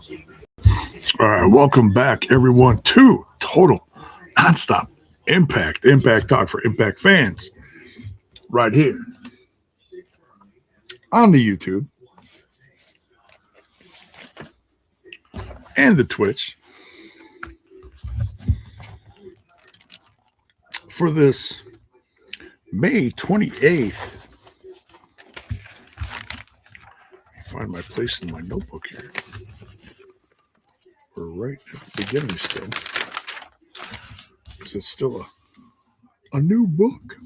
All right, welcome back, everyone, to Total Nonstop Impact Talk for Impact fans, right here on the YouTube and the Twitch for this May 28th. Find my place in my notebook here. We're right at the beginning still, because it's still a new book.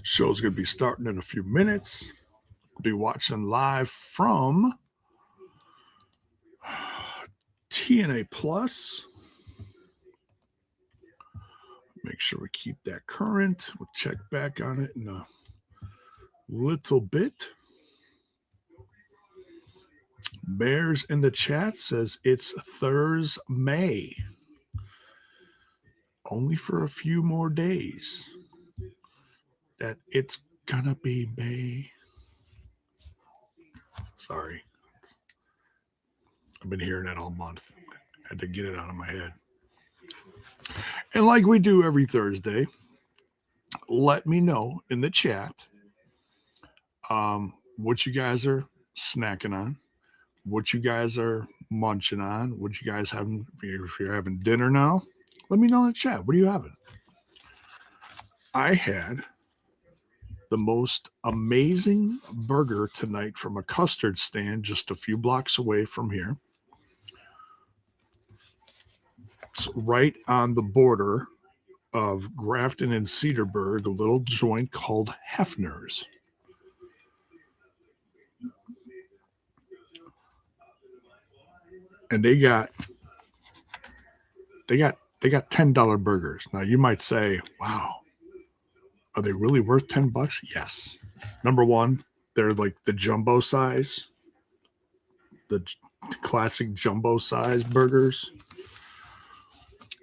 Show's going to be starting in a few minutes. Be watching live from TNA Plus. Make sure we keep that current. We'll check back on it in a little bit. Bears in the chat says it's Thursday, May. Only for a few more days. That it's gonna be May. Sorry. I've been hearing that all month. Had to get it out of my head. And like we do every Thursday, let me know in the chat what you guys are snacking on, what you guys are munching on, what you guys having. If you're having dinner now, let me know in the chat. What are you having? I had the most amazing burger tonight from a custard stand just a few blocks away from here. It's right on the border of Grafton and Cedarburg, a little joint called Hefner's. And they got $10 burgers. Now you might say, wow, are they really worth $10? Yes. Number one, they're like the jumbo size, the classic jumbo size burgers.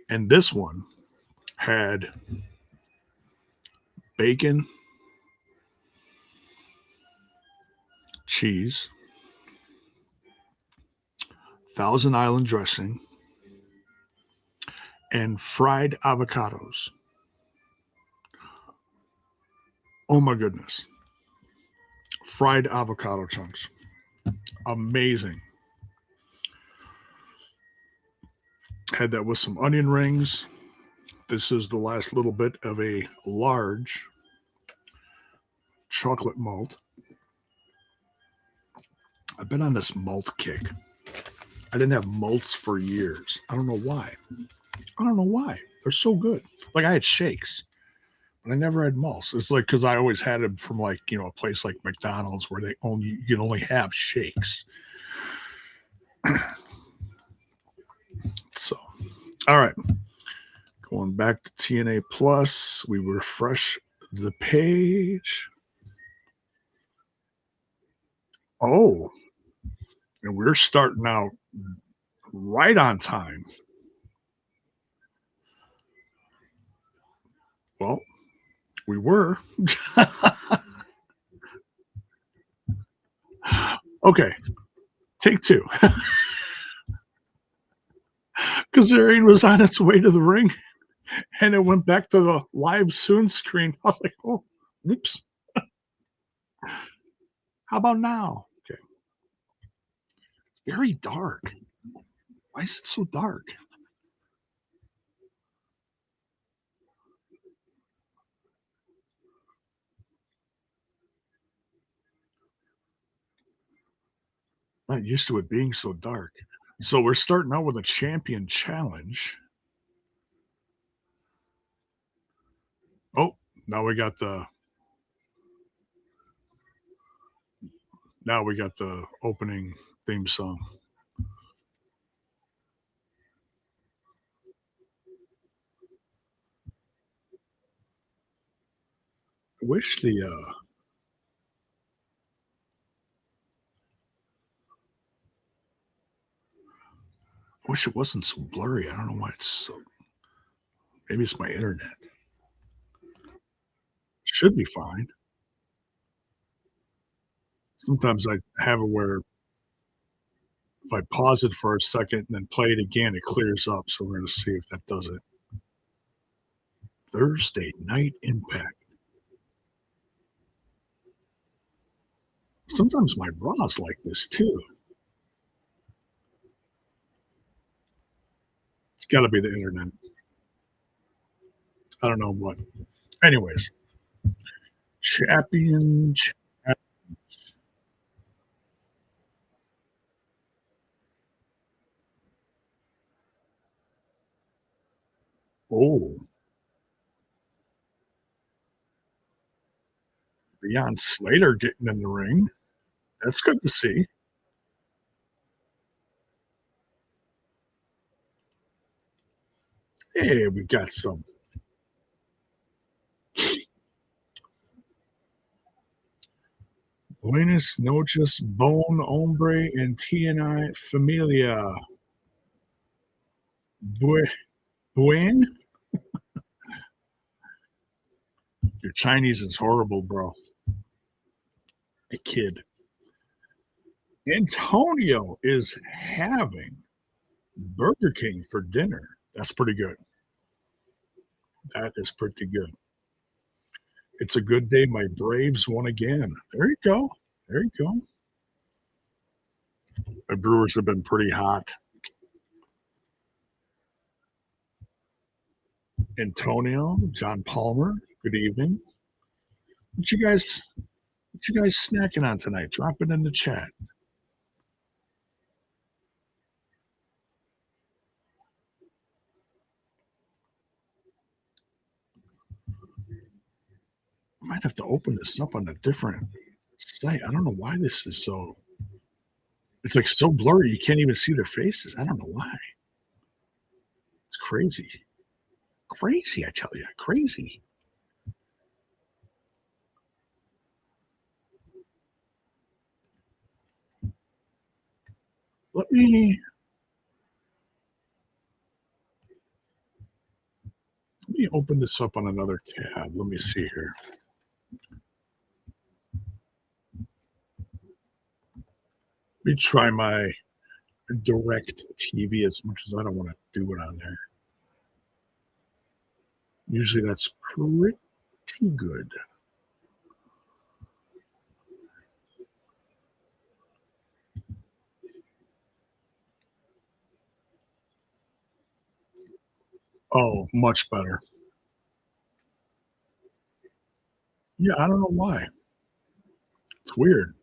And this one had bacon, cheese, Thousand Island dressing, and fried avocados. Oh my goodness. Fried avocado chunks. Amazing. Had that with some onion rings. This is the last little bit of a large chocolate malt. I've been on this malt kick. I didn't have malts for years. I don't know why. They're so good. Like I had shakes, but I never had malts. It's like because I always had them from like, a place like McDonald's where you can only have shakes. So, all right. Going back to TNA Plus, we refresh the page. Oh, and we're starting out right on time. Well, we were. Okay, take two. Kazarian was on its way to the ring, and it went back to the live soon screen. I was like, oh, oops. How about now? Okay. Very dark. Why is it so dark? I'm not used to it being so dark. So we're starting out with a champion challenge. Oh, now we got the opening theme song. I wish I wish it wasn't so blurry. I don't know why it's so. Maybe it's my internet. Should be fine. Sometimes I have it where if I pause it for a second and then play it again, it clears up. So we're going to see if that does it. Thursday Night Impact. Sometimes my Raw's like this too. It's got to be the internet. I don't know what. Anyways, champion. Oh, Beyond Slater getting in the ring. That's good to see. Hey, we got some. Buenas noches, Bone Hombre and TNI Familia. Buen? Your Chinese is horrible, bro. A kid. Antonio is having Burger King for dinner. That's pretty good. That is pretty good. It's a good day. My Braves won again. There you go. There you go. My Brewers have been pretty hot. Antonio, John Palmer, good evening. What you guys snacking on tonight? Drop it in the chat. I might have to open this up on a different site. I don't know why this is so. It's like so blurry you can't even see their faces. I don't know why. It's crazy. Crazy, I tell you. Crazy. Let me open this up on another tab. Let me see here. Let me try my direct TV as much as I don't want to do it on there. Usually that's pretty good. Oh, much better. Yeah, I don't know why. It's weird.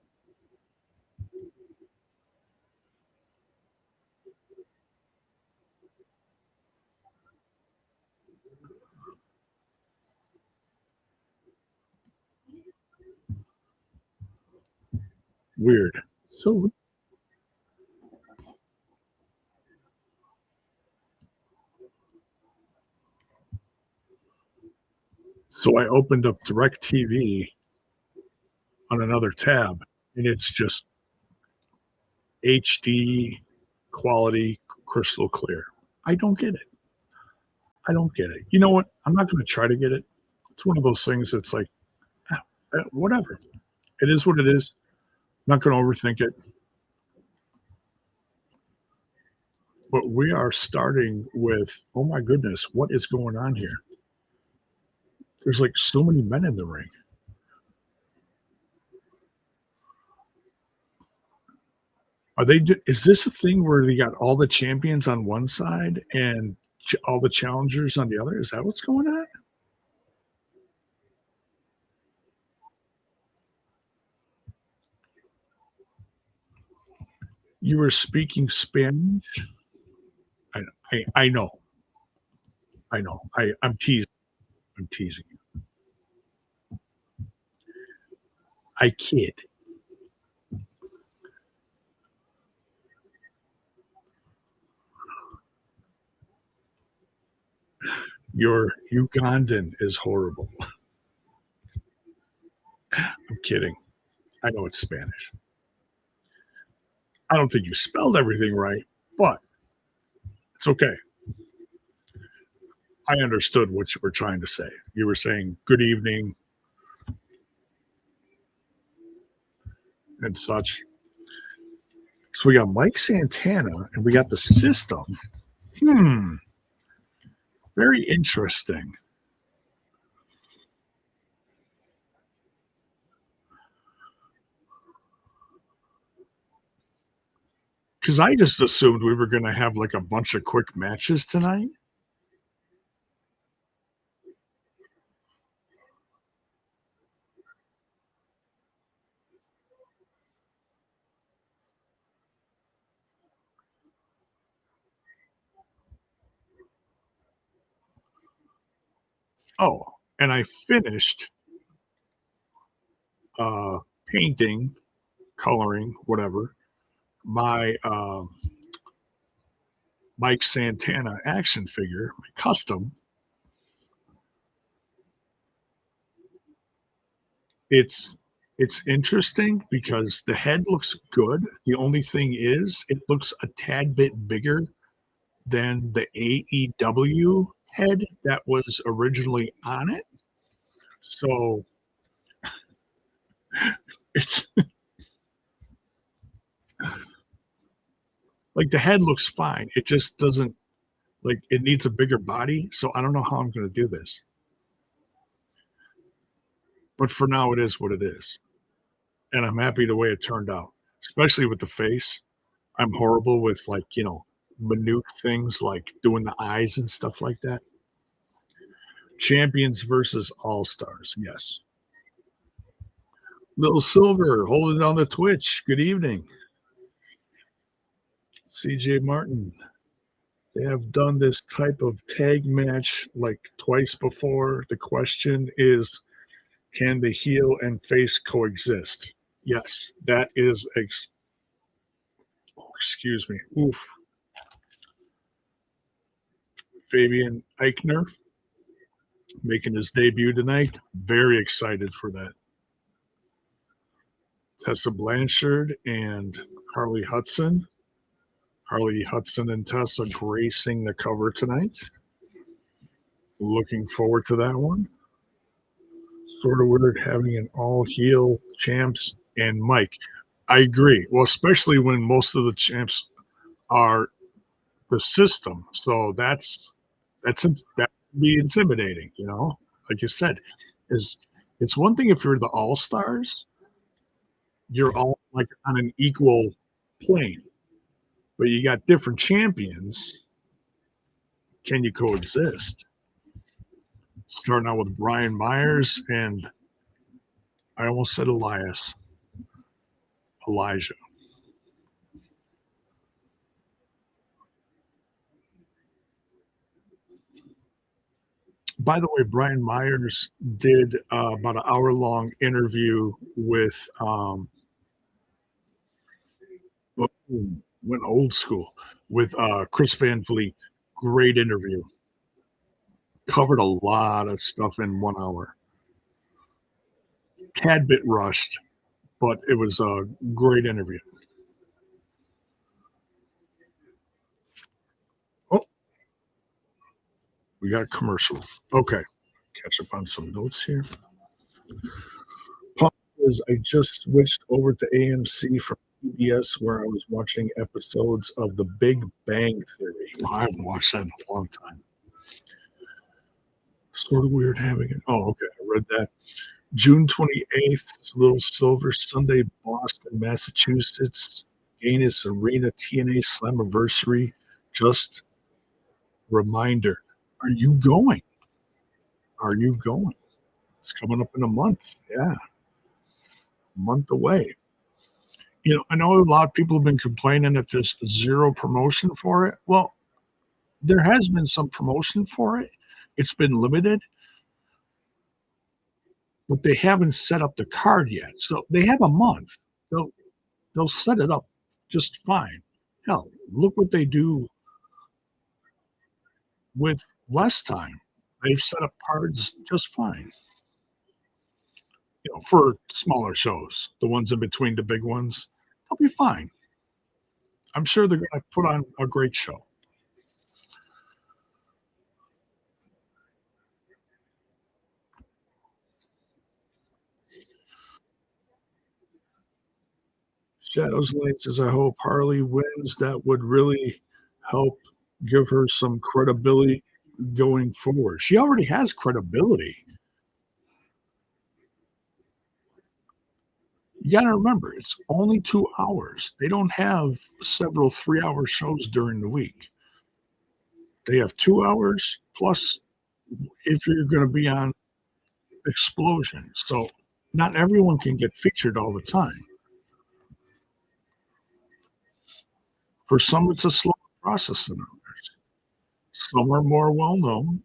Weird. So I opened up DirecTV on another tab, and it's just HD quality, crystal clear. I don't get it. I don't get it. You know what? I'm not going to try to get it. It's one of those things that's like, whatever. It is what it is. I'm not going to overthink it. But we are starting with, oh my goodness, what is going on here? There's like so many men in the ring. Is this a thing where they got all the champions on one side and all the challengers on the other? Is that what's going on? You were speaking Spanish? I know. I know. I'm teasing. I'm teasing you. I kid. Your Ugandan is horrible. I'm kidding. I know it's Spanish. I don't think you spelled everything right, but it's okay. I understood what you were trying to say. You were saying good evening. and such. So we got Mike Santana and we got the system. Very interesting. Because I just assumed we were going to have like a bunch of quick matches tonight. Oh, and I finished painting, coloring, whatever, my Mike Santana action figure, my custom. It's it's interesting because the head looks good. The only thing is it looks a tad bit bigger than the AEW head that was originally on it. So it's like the head looks fine. It just doesn't like it needs a bigger body. So I don't know how I'm going to do this. But for now, it is what it is. And I'm happy the way it turned out, especially with the face. I'm horrible with like, minute things like doing the eyes and stuff like that. Champions versus all stars. Yes. Little Silver holding down the Twitch. Good evening. CJ Martin. They have done this type of tag match like twice before. The question is, can the heel and face coexist? Yes, that is. Excuse me. Oof. Fabian Eichner making his debut tonight. Very excited for that. Tessa Blanchard and Harley Hudson. Harley Hudson and Tessa gracing the cover tonight. Looking forward to that one. Sort of weird having an all heel champs and Mike. I agree. Well, especially when most of the champs are the system. So that can be intimidating, Like you said, it's one thing if you're the all stars, you're all like on an equal plane. But you got different champions. Can you coexist? Starting out with Brian Myers and I almost said Elijah. By the way, Brian Myers did about an hour-long interview with went old school with Chris Van Vliet. Great interview. Covered a lot of stuff in 1 hour. Tad bit rushed, but it was a great interview. Oh, we got a commercial. Okay, catch up on some notes here. Paul says I just switched over to AMC from PBS where I was watching episodes of The Big Bang Theory. I haven't watched that in a long time. Sort of weird having it. Oh, okay. I read that. June 28th, Little Silver Sunday, Boston, Massachusetts. Gaines Arena TNA Slammiversary. Just reminder. Are you going? Are you going? It's coming up in a month. Yeah. A month away. I know a lot of people have been complaining that there's zero promotion for it. Well, there has been some promotion for it. It's been limited, but they haven't set up the card yet. So they have a month. They'll set it up just fine. Hell, look what they do with less time. They've set up cards just fine. For smaller shows, the ones in between the big ones, they'll be fine. I'm sure they're going to put on a great show. Shadows Lane says, I hope Harley wins. That would really help give her some credibility going forward. She already has credibility. You got to remember, it's only 2 hours. They don't have several 3 hour shows during the week. They have 2 hours plus if you're going to be on Explosion. So not everyone can get featured all the time. For some, it's a slow process than others. Some are more well known.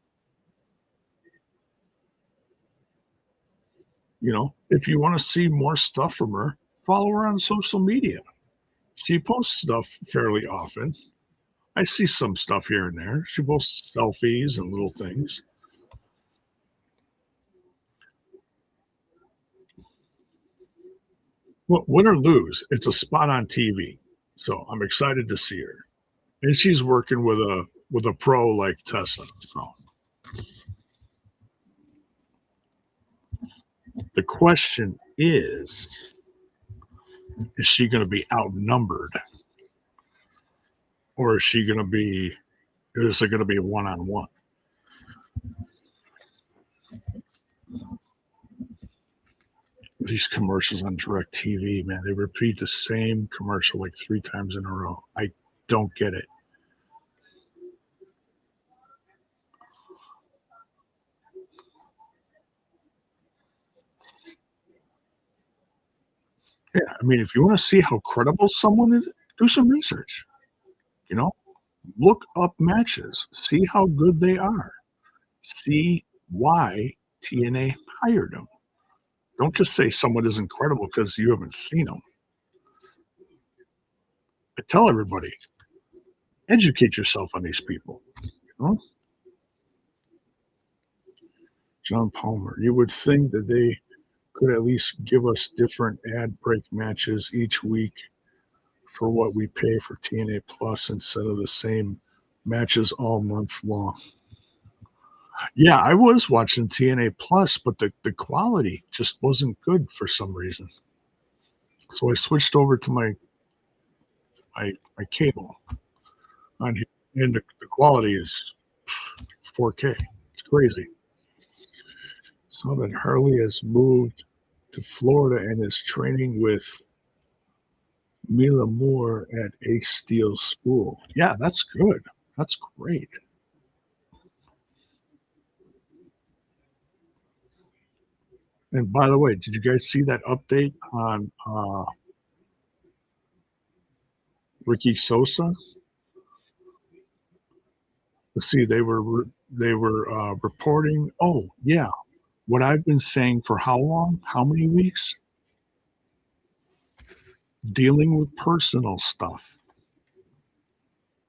If you want to see more stuff from her, follow her on social media. She posts stuff fairly often. I see some stuff here and there. She posts selfies and little things. Well, win or lose, it's a spot on TV. So I'm excited to see her. And she's working with a pro like Tessa. So the question is she going to be outnumbered? Or is it going to be a one-on-one? These commercials on DirecTV, man, they repeat the same commercial like 3 times in a row. I don't get it. Yeah, I mean, if you want to see how credible someone is, do some research. Look up matches, see how good they are, see why TNA hired them. Don't just say someone is incredible because you haven't seen them. I tell everybody, educate yourself on these people. John Palmer, you would think that they could at least give us different ad break matches each week for what we pay for TNA Plus instead of the same matches all month long. Yeah, I was watching TNA Plus, but the quality just wasn't good for some reason. So I switched over to my cable on here, and the quality is 4K. It's crazy. So that Harley has moved to Florida and is training with Mila Moore at Ace Steel School. Yeah, that's good. That's great. And by the way, did you guys see that update on Ricky Sosa? Let's see, they were reporting. Oh yeah, what I've been saying for how long? How many weeks? Dealing with personal stuff.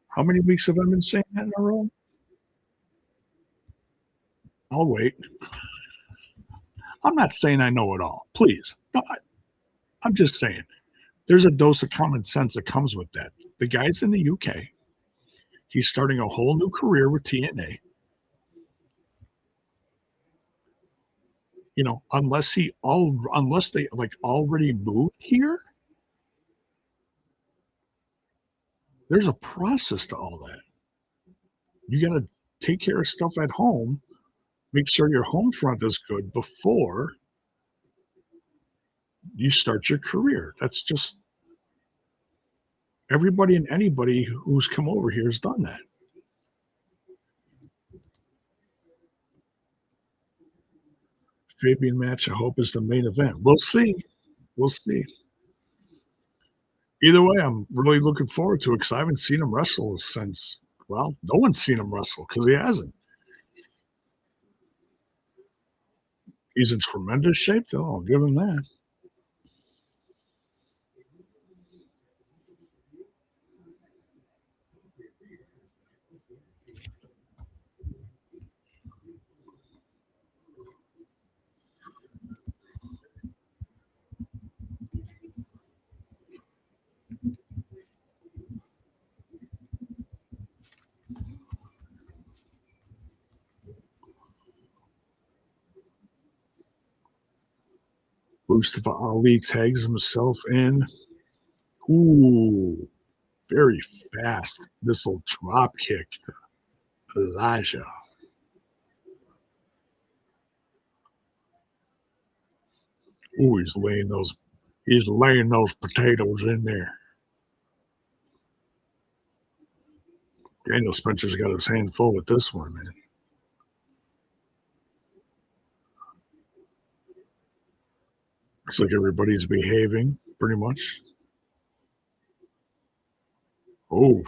How many weeks have I been saying that in a row? I'll wait. I'm not saying I know it all. Please, I'm just saying there's a dose of common sense that comes with that. The guy's in the UK. He's starting a whole new career with TNA. Unless they like already moved here, there's a process to all that. You got to take care of stuff at home, make sure your home front is good before you start your career. That's just everybody and anybody who's come over here has done that. Fabian match, I hope, is the main event. We'll see. We'll see. Either way, I'm really looking forward to it because I haven't seen him wrestle since, well, no one's seen him wrestle because he hasn't. He's in tremendous shape, though. I'll give him that. Mustafa Ali tags himself in. Ooh, very fast missile drop kick to Elijah. Ooh, he's laying those potatoes in there. Daniel Spencer's got his hand full with this one, man. Looks like everybody's behaving pretty much. Oh,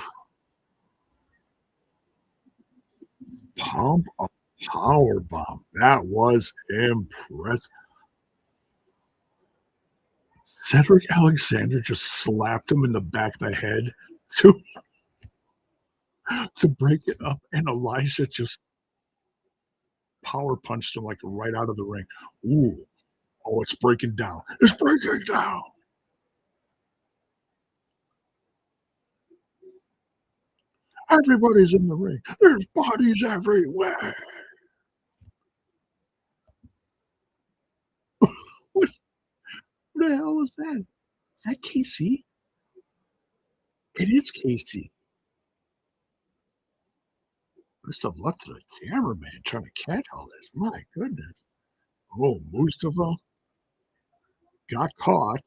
pump a power bomb. That was impressive. Cedric Alexander just slapped him in the back of the head to to break it up, and Elijah just power punched him like right out of the ring. Ooh, oh, it's breaking down. It's breaking down. Everybody's in the ring. There's bodies everywhere. What the hell was that? Is that KC? It is KC. Best of luck to the cameraman trying to catch all this. My goodness. Oh, Mustafa got caught.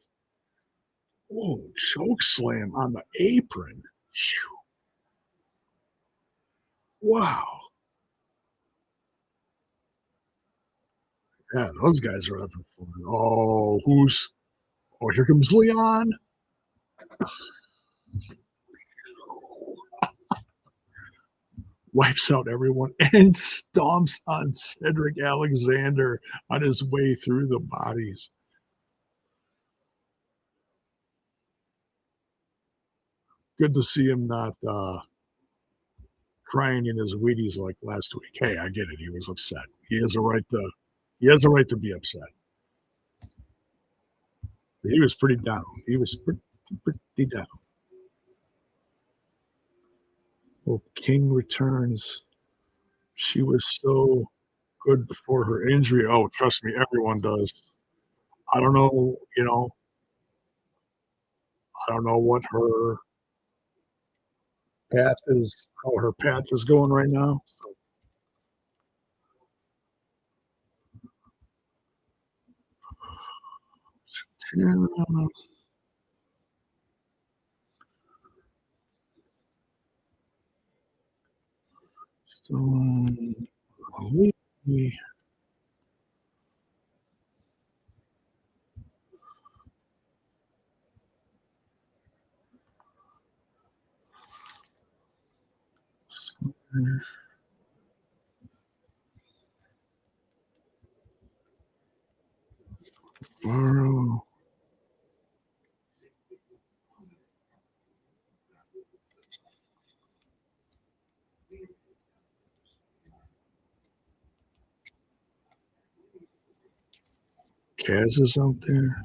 Oh, choke slam on the apron. Phew. Wow. Yeah, those guys are having fun. Oh, here comes Leon. Wipes out everyone and stomps on Cedric Alexander on his way through the bodies. Good to see him not crying in his Wheaties like last week. Hey, I get it. He was upset. He has a right to be upset. He was pretty down. He was pretty down. Well, King returns. She was so good before her injury. Oh, trust me, everyone does. I don't know, I don't know what how her path is going right now. So, yeah, so lately, Varro, Kaz is out there.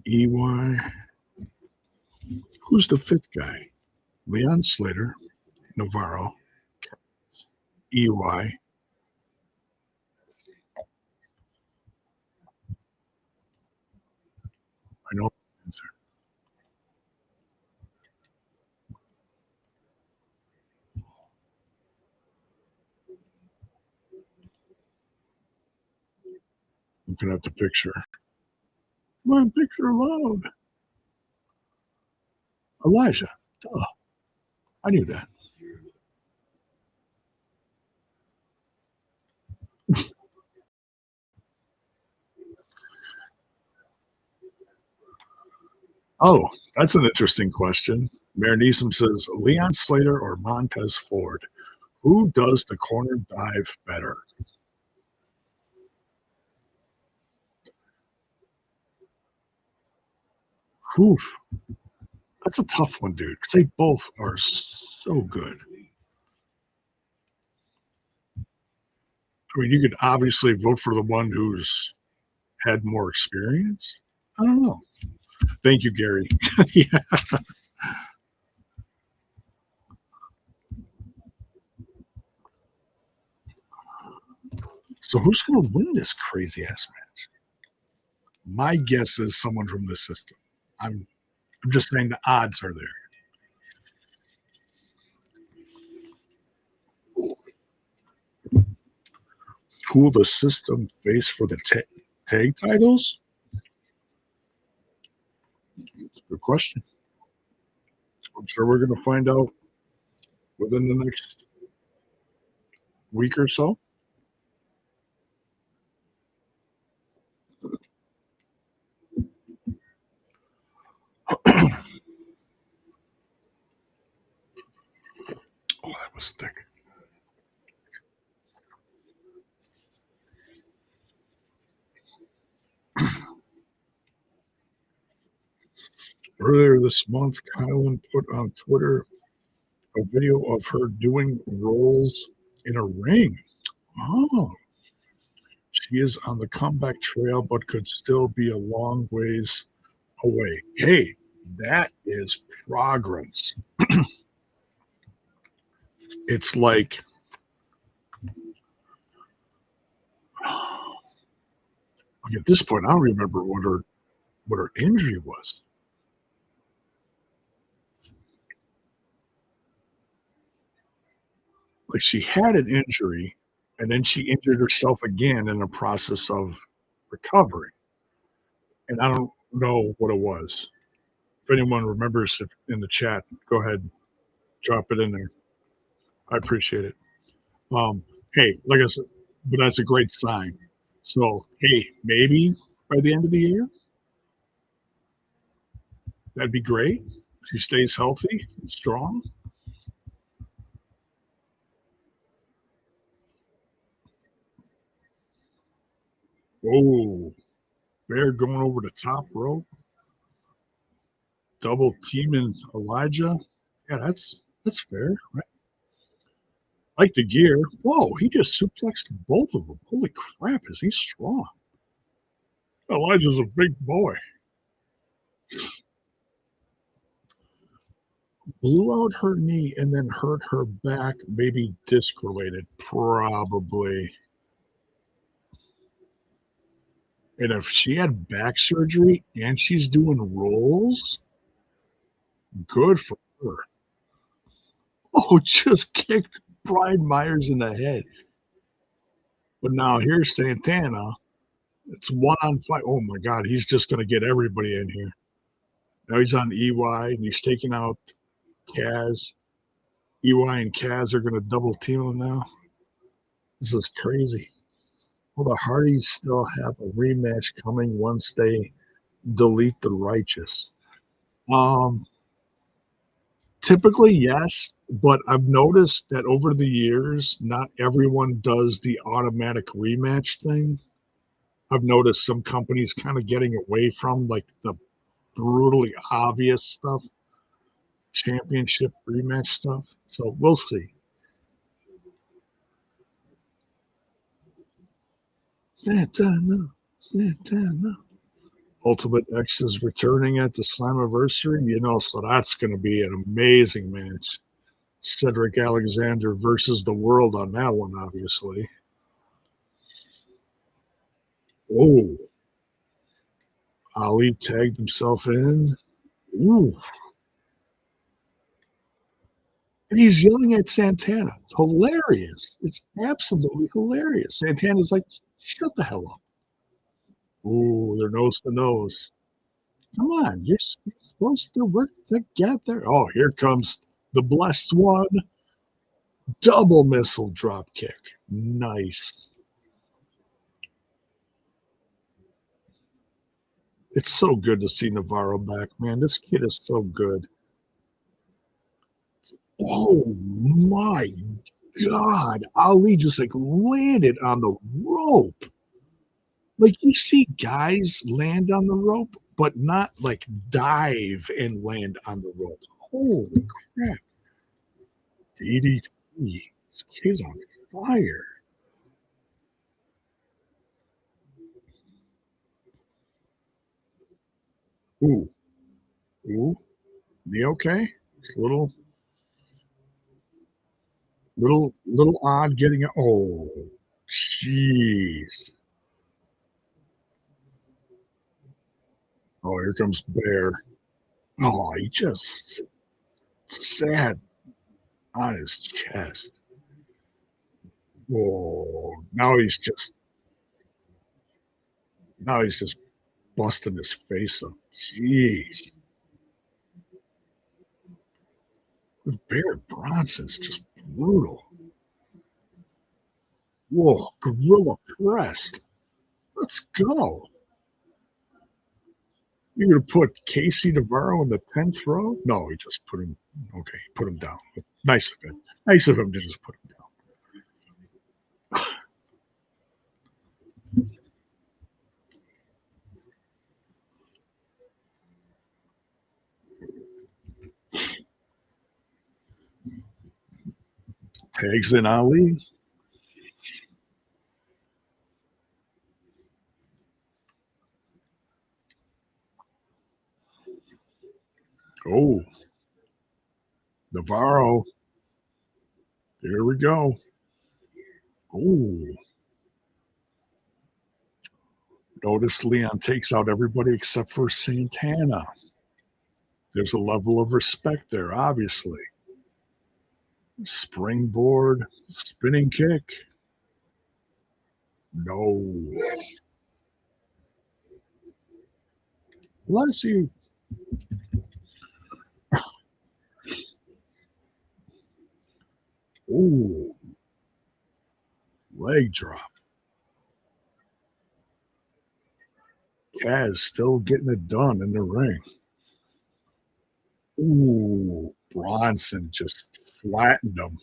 EY. Who's the fifth guy? Leon Slater, Navarro, EY. I know. Looking at the picture. Come on, picture load. Elijah. Duh. I knew that. Oh, that's an interesting question. Mayor Neeson says Leon Slater or Montez Ford. Who does the corner dive better? Whew, that's a tough one, dude, because they both are so good. I mean, you could obviously vote for the one who's had more experience. I don't know. Thank you, Gary. Yeah. So who's going to win this crazy ass match? My guess is someone from the system. I'm just saying the odds are there. Who will the system face for the tag titles? Good question. I'm sure we're going to find out within the next week or so. Oh, that was thick. Earlier this month, Kylan put on Twitter a video of her doing rolls in a ring. Oh, she is on the comeback trail, but could still be a long ways away. Hey, that is progress. It's like at this point, I don't remember what her injury was. Like she had an injury, and then she injured herself again in the process of recovering. And I don't know what it was. If anyone remembers it in the chat, go ahead, drop it in there. I appreciate it. Hey, like I said, but that's a great sign. So, hey, maybe by the end of the year, that'd be great. She stays healthy and strong. Oh, Bear going over the top rope, double teaming Elijah. Yeah, that's fair, right? Like the gear. Whoa, he just suplexed both of them. Holy crap, is he strong? Elijah's a big boy. Blew out her knee and then hurt her back, maybe disc related, probably. And if she had back surgery and she's doing rolls, good for her. Oh, just kicked Brian Myers in the head. But now here's Santana. It's 1-on-5. Oh my God, he's just going to get everybody in here. Now he's on EY and he's taking out Kaz. EY and Kaz are going to double team him now. This is crazy. Well, the Hardys still have a rematch coming once they delete the Righteous. Typically, yes, but I've noticed that over the years, not everyone does the automatic rematch thing. I've noticed some companies kind of getting away from like the brutally obvious stuff, championship rematch stuff. So we'll see. Santana. Ultimate X is returning at the Slammiversary, so that's going to be an amazing match. Cedric Alexander versus the world on that one, obviously. Oh, Ali tagged himself in. Ooh. And he's yelling at Santana. It's hilarious. It's absolutely hilarious. Santana's like, shut the hell up. Ooh, they're nose to nose. Come on, you're supposed to work together. Oh, here comes the blessed one. Double missile drop kick. Nice. It's so good to see Navarro back, man. This kid is so good. Oh my God. Ali just like landed on the rope. Like you see guys land on the rope, but not like dive and land on the rope. Holy crap. DDT. This kid's on fire. Ooh. Ooh. Me okay? It's a little odd getting it. Oh, jeez. Oh, here comes Bear. Oh, he just sat on his chest. Oh, now he's just busting his face up. Jeez. Bear Bronson's just brutal. Whoa, gorilla press. Let's go. You're gonna put Casey Navarro in the 10th row? No, he just put him. Okay, put him down. Nice of him. Nice of him to just put him down. Tags in Ali. Oh, Navarro. There we go. Oh, notice Leon takes out everybody except for Santana. There's a level of respect there, obviously. Springboard, spinning kick. No. Bless you. Oh, leg drop. Kaz still getting it done in the ring. Ooh, Bronson just flattened him.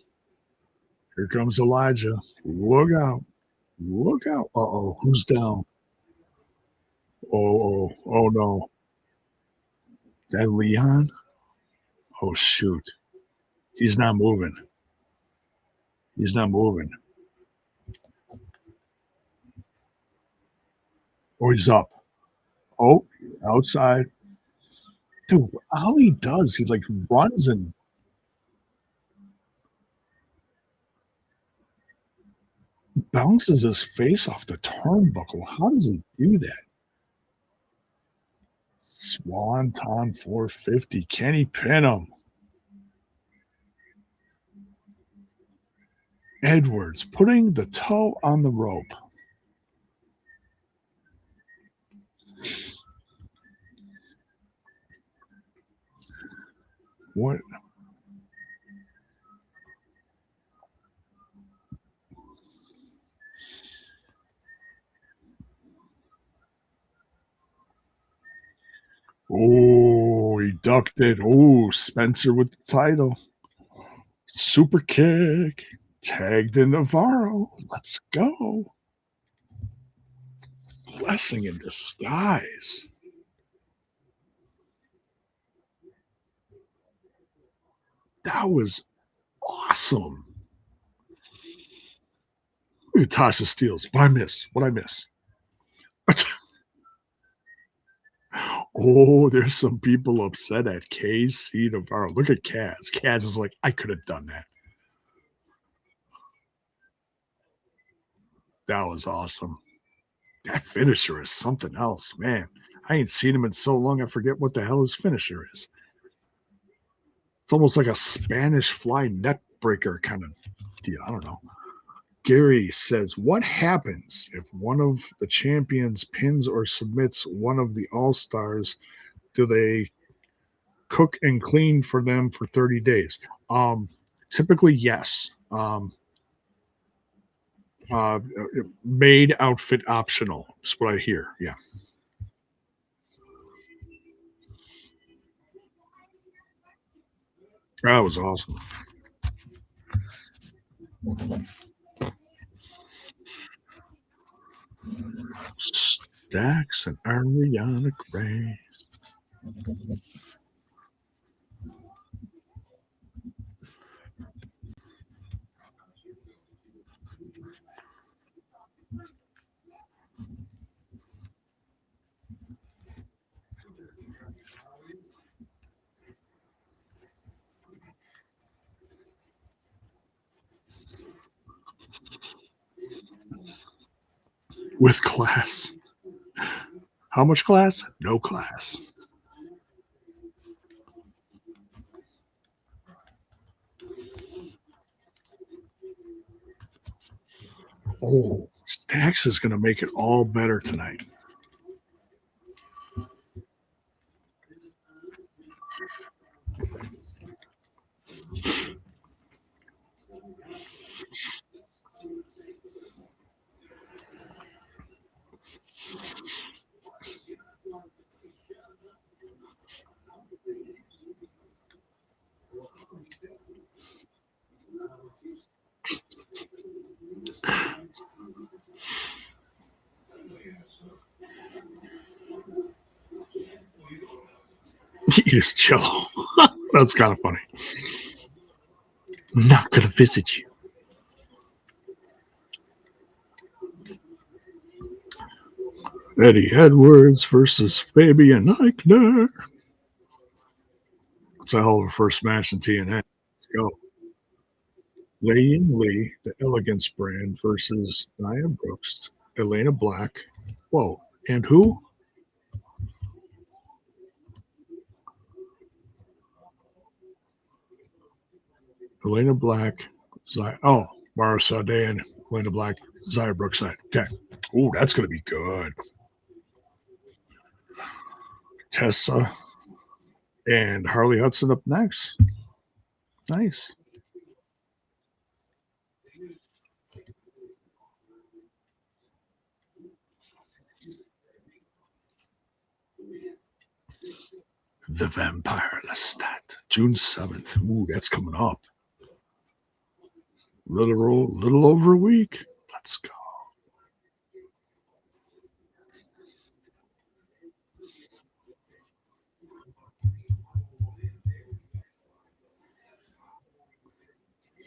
Here comes Elijah. Look out. Look out. Uh-oh. Who's down? Oh no. That Leon? Oh, shoot. He's not moving. He's not moving. Oh, he's up. Oh, outside. Dude, all he does, he like runs and bounces his face off the turnbuckle. How does he do that? Swanton 450. Can he pin him? Edwards putting the toe on the rope. What? Oh, he ducked it. Oh, Spencer with the title. Super kick. Tagged in Navarro. Let's go. Blessing in disguise. That was awesome. Look at Tasha Steeles. What I miss? What I miss? Oh, there's some people upset at KC Navarro. Look at Kaz. Kaz is like, I could have done that. That was awesome. That finisher is something else, man. I ain't seen him in so long, I forget what the hell his finisher is. It's almost like a Spanish fly neck breaker kind of deal. I don't know. Gary says, what happens if one of the champions pins or submits one of the all-stars? Do they cook and clean for them for 30 days? Typically, yes. Maid outfit optional is what I hear. Yeah. That was awesome. Stacks and Ariana Gray. With class. How much class? No class. Oh, Stacks is going to make it all better tonight. He just chill. That's kind of funny. Not going to visit you. Eddie Edwards versus Fabian Eichner. It's a hell of a first match in TNA. Let's go. Lei Lee, the Elegance brand, versus Nia Brooks, Elena Black. Whoa. And who? Elena Black. Mara Sade and Elena Black, Zaya Brookside. Okay. Ooh, that's going to be good. Tessa and Harley Hudson up next. Nice. The Vampire Lestat, June 7th. Ooh, that's coming up. Little over a week. Let's go.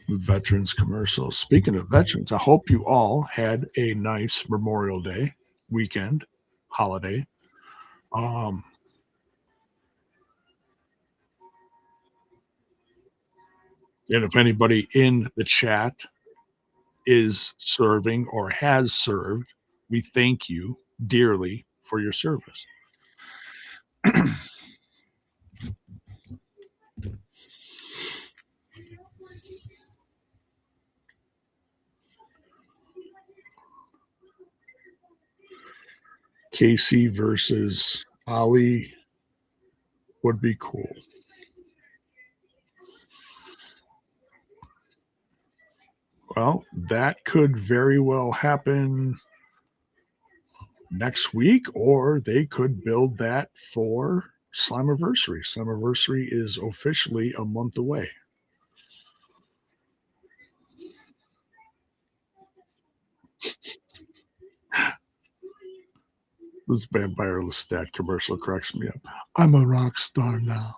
Veterans commercial. Speaking of veterans, I hope you all had a nice Memorial Day weekend, holiday. And if anybody in the chat is serving or has served, we thank you dearly for your service. Casey versus Ali would be cool. Well, that could very well happen next week, or they could build that for Slammiversary. Slammiversary is officially a month away. This Vampire Lestat commercial cracks me up. I'm a rock star now.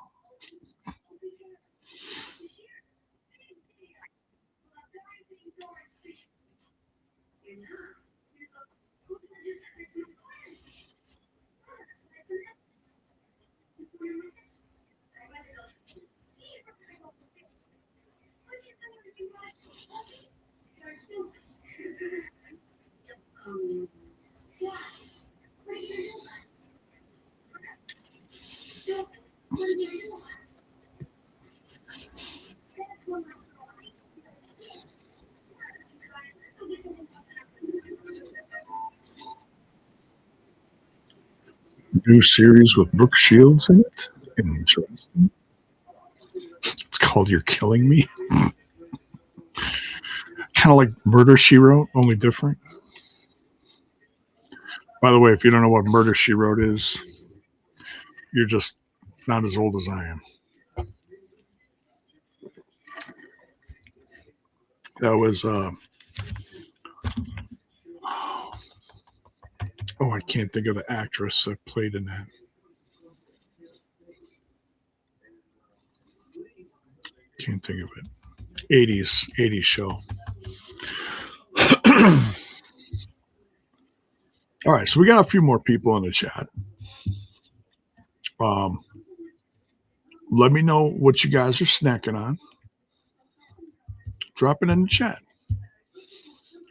New series with Brooke Shields in it. Interesting. It's called You're Killing Me. Kind of like Murder, She Wrote, only different. By the way, if you don't know what Murder, She Wrote is, you're just not as old as I am. That was I can't think of the actress that played in that. Can't think of it. 80s show. All right, so we got a few more people in the chat. Let me know what you guys are snacking on. Drop it in the chat.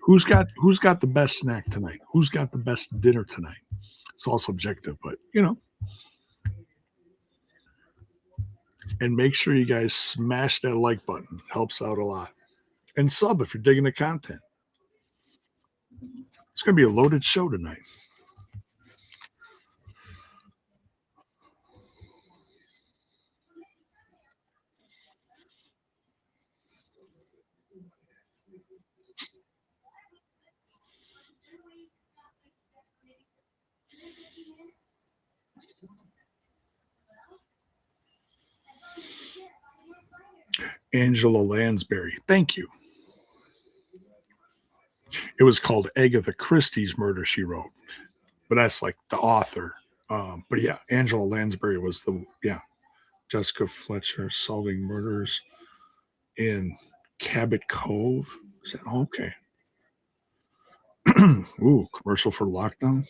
Who's got the best snack tonight? Who's got the best dinner tonight? It's all subjective, but and make sure you guys smash that like button. Helps out a lot. And sub if you're digging the content. It's going to be a loaded show tonight. Angela Lansbury. Thank you. It was called Agatha Christie's Murder, She Wrote. But that's like the author. But yeah, Angela Lansbury was Jessica Fletcher solving murders in Cabot Cove. Is that okay? Ooh, commercial for lockdown.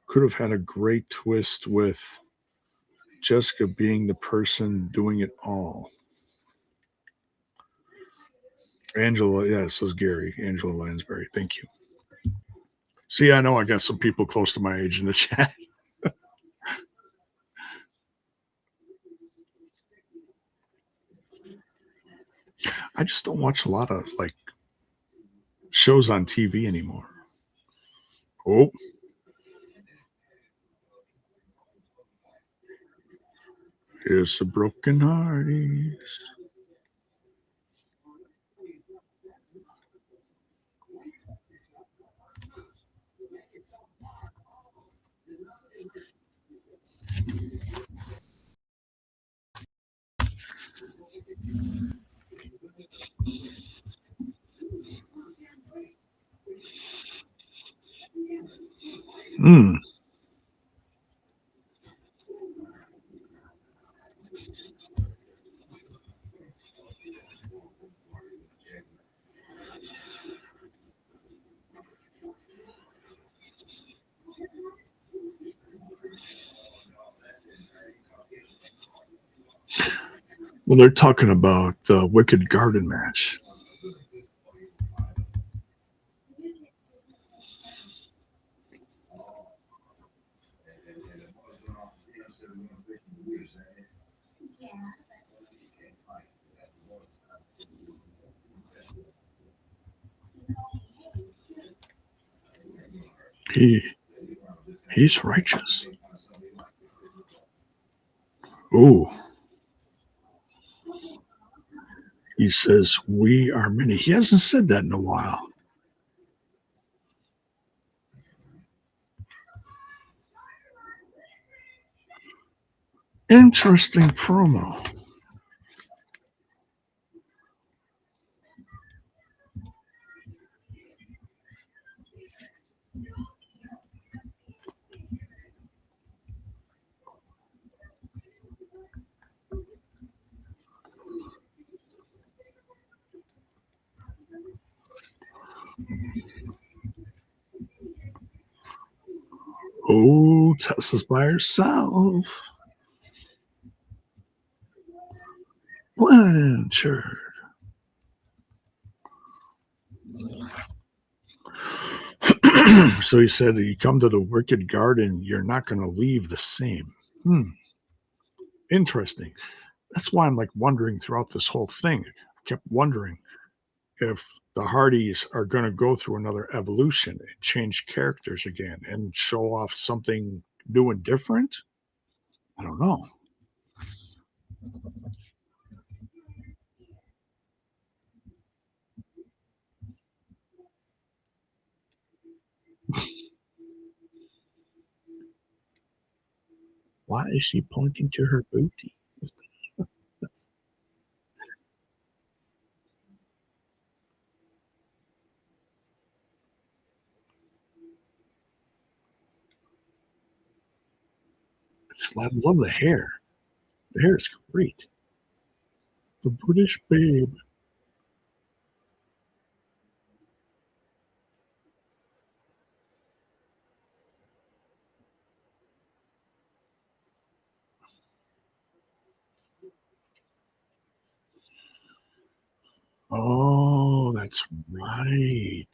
Could have had a great twist with Jessica being the person doing it all. Angela, yeah, it says Gary, Angela Lansbury. Thank you. See, I know I got some people close to my age in the chat. I just don't watch a lot of like shows on TV anymore. Oh, here's the broken hearties. Hmm. Well, they're talking about the Wicked Garden match. He he's righteous. Ooh, he says we are many. He hasn't said that in a while. Interesting promo. Oh, Tessa's by herself. Blanchard. So he said, you come to the Wicked Garden, you're not going to leave the same. Interesting. That's why I'm like wondering throughout this whole thing. I kept wondering if the Hardys are going to go through another evolution and change characters again and show off something new and different. I don't know. Why is she pointing to her booty? I love the hair. The hair is great. The British babe. Oh, that's right.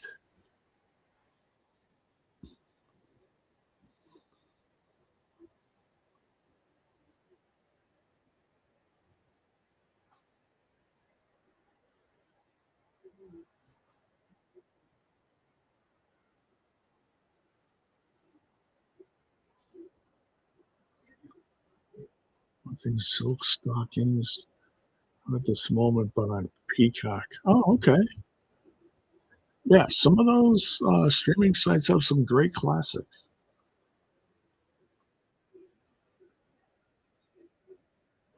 Watching silk stockings at this moment, but on Peacock. Oh, okay. Yeah, some of those, streaming sites have some great classics.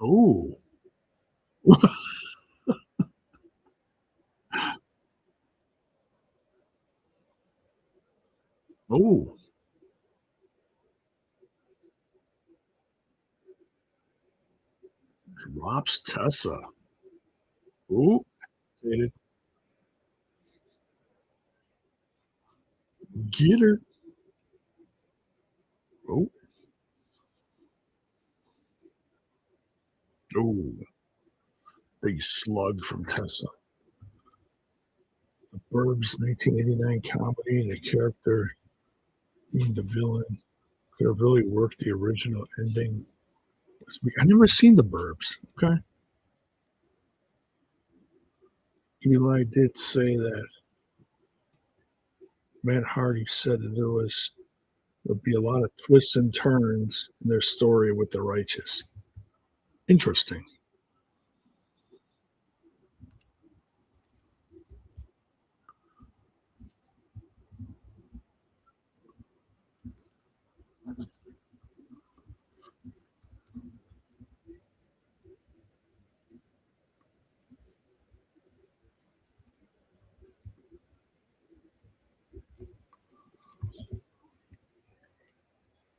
Ooh. Ooh, drops Tessa. Ooh, get her. Oh, ooh, big slug from Tessa. The Burbs 1989 comedy, the character being the villain could have really worked the original ending. I never seen The Burbs. Okay. Eli did say that Matt Hardy said that there'd be a lot of twists and turns in their story with the righteous. Interesting.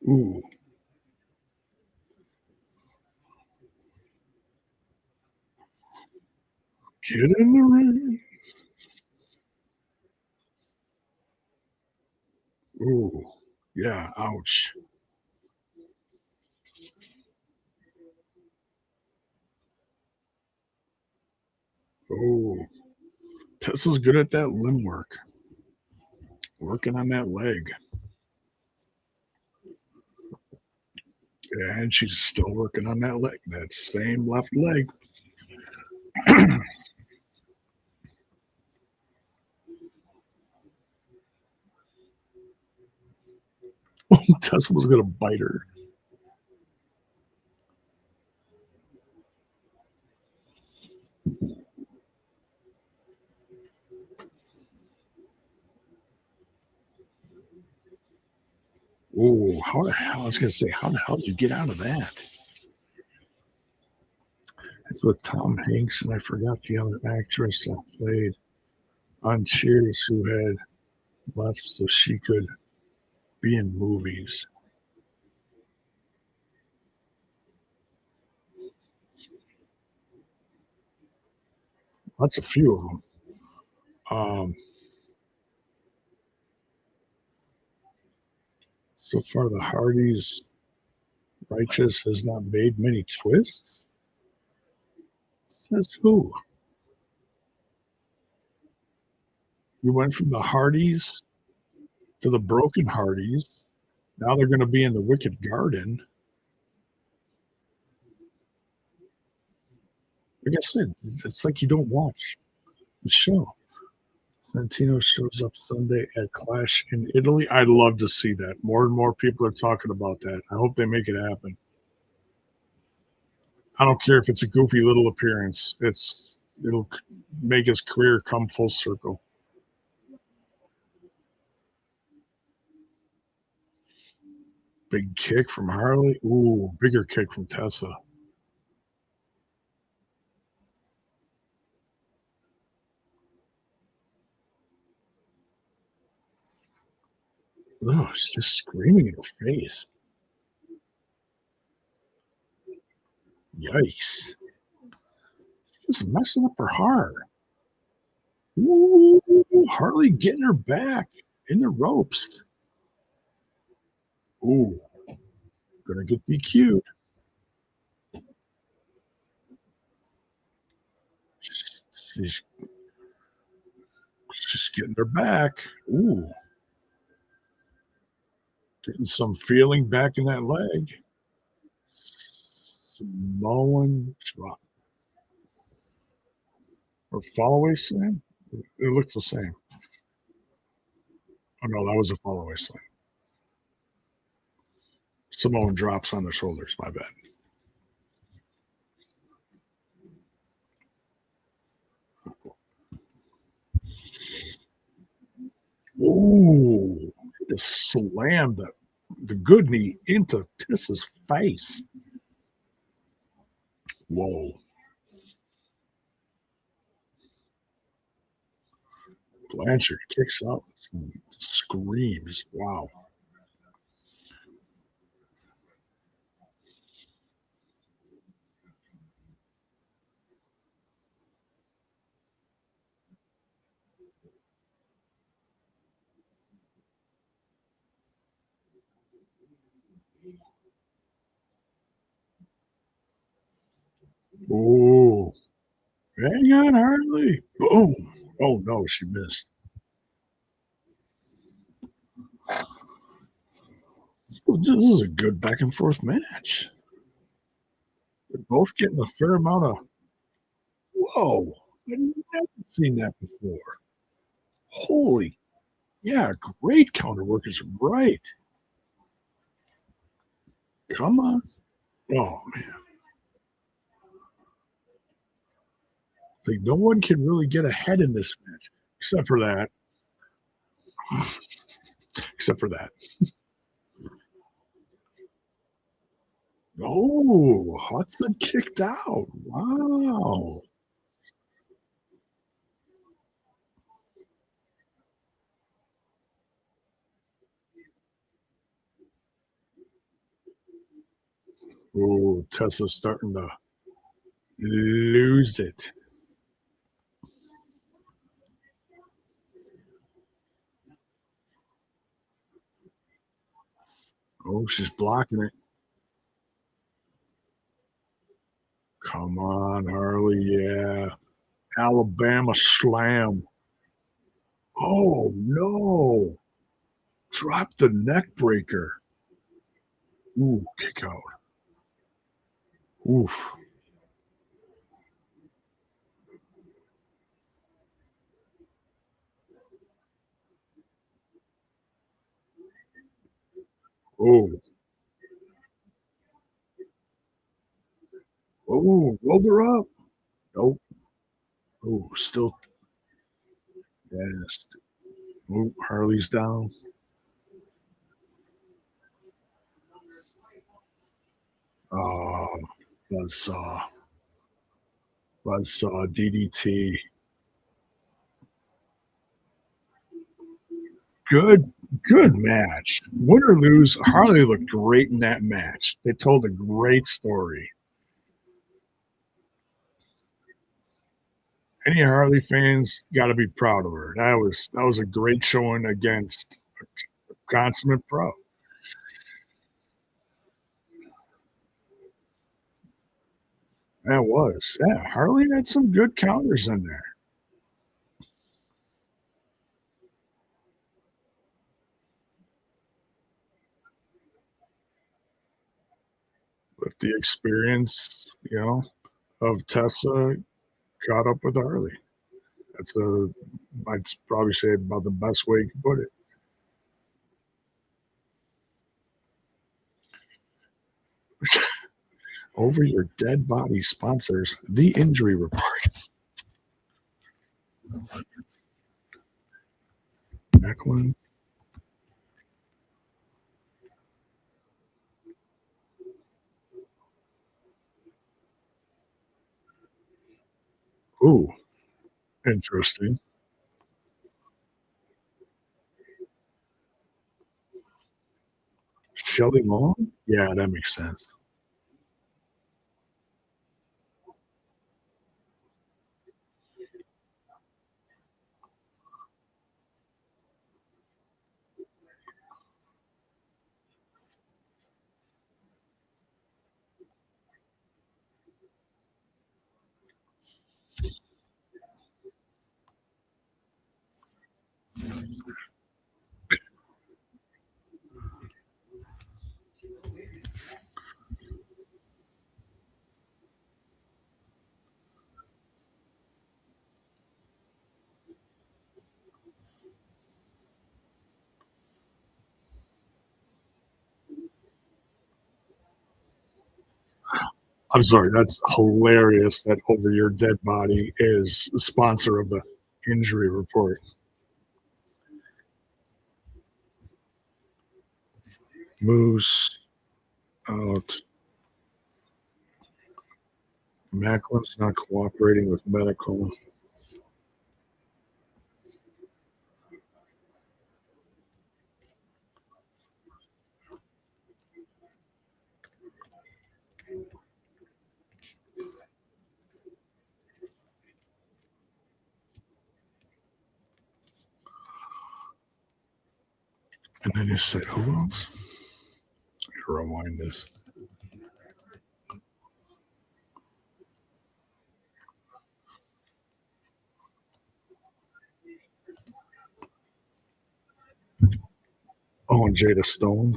Ooh, get in the ring. Ooh, yeah, ouch. Oh, Tesla's good at that limb work, working on that leg. And she's still working on that leg, that same left leg. Tesla was going to bite her. Oh, how the hell? I was going to say, how the hell did you get out of that? It's with Tom Hanks, and I forgot the other actress that played on Cheers who had left so she could be in movies. That's a few of them. Um, so far, the Hardys Righteous has not made many twists. Says who? You went from the Hardys to the Broken Hardys. Now they're going to be in the Wicked Garden. Like I said, it's like you don't watch the show. Santino shows up Sunday at Clash in Italy. I'd love to see that. More and more people are talking about that. I hope they make it happen. I don't care if it's a goofy little appearance. It'll make his career come full circle. Big kick from Harley. Ooh, bigger kick from Tessa. Oh, she's just screaming in her face. Yikes. Just messing up her heart. Ooh, Harley getting her back in the ropes. Ooh, gonna get DQ'd. She's, she's getting her back. Ooh, getting some feeling back in that leg. Samoan drop or fall away slam. It looked the same. Oh, no, that was a follow-away slam. Samoan drops on the shoulders, my bad. Ooh, he just slammed the good knee into Tiss's face. Whoa. Blanchard kicks out and screams. Wow. Ooh. Hang on, Harley. Boom. Oh, no, she missed. This is a good back and forth match. They're both getting a fair amount of. Whoa. I've never seen that before. Holy. Yeah, great counter work is right. Come on. Oh, man. Like, no one can really get ahead in this match except for that. Except for that. Oh, Hudson kicked out. Wow. Oh, Tessa's starting to lose it. Oh, she's blocking it. Come on, Harley. Yeah. Alabama slam. Oh, no. Drop the neck breaker. Ooh, kick out. Oof. Oh, oh, rolled her up. Nope. Oh, still. Yes. Oh, Harley's down. Oh, buzzsaw. Buzzsaw DDT. Good, good match. Win or lose, Harley looked great in that match. They told a great story. Any Harley fans got to be proud of her. That was a great showing against a consummate pro. That was, yeah. Harley had some good counters in there. With the experience, of Tessa caught up with Harley. I'd probably say about the best way you could put it. Over your dead body sponsors the injury report. Macklin. Ooh, interesting. Shelly Long? Yeah, that makes sense. I'm sorry, that's hilarious that Over Your Dead Body is the sponsor of the injury report. Moose out. Macklin's not cooperating with medical. And then you said, who else? Rewind this. Oh, and Jada Stone.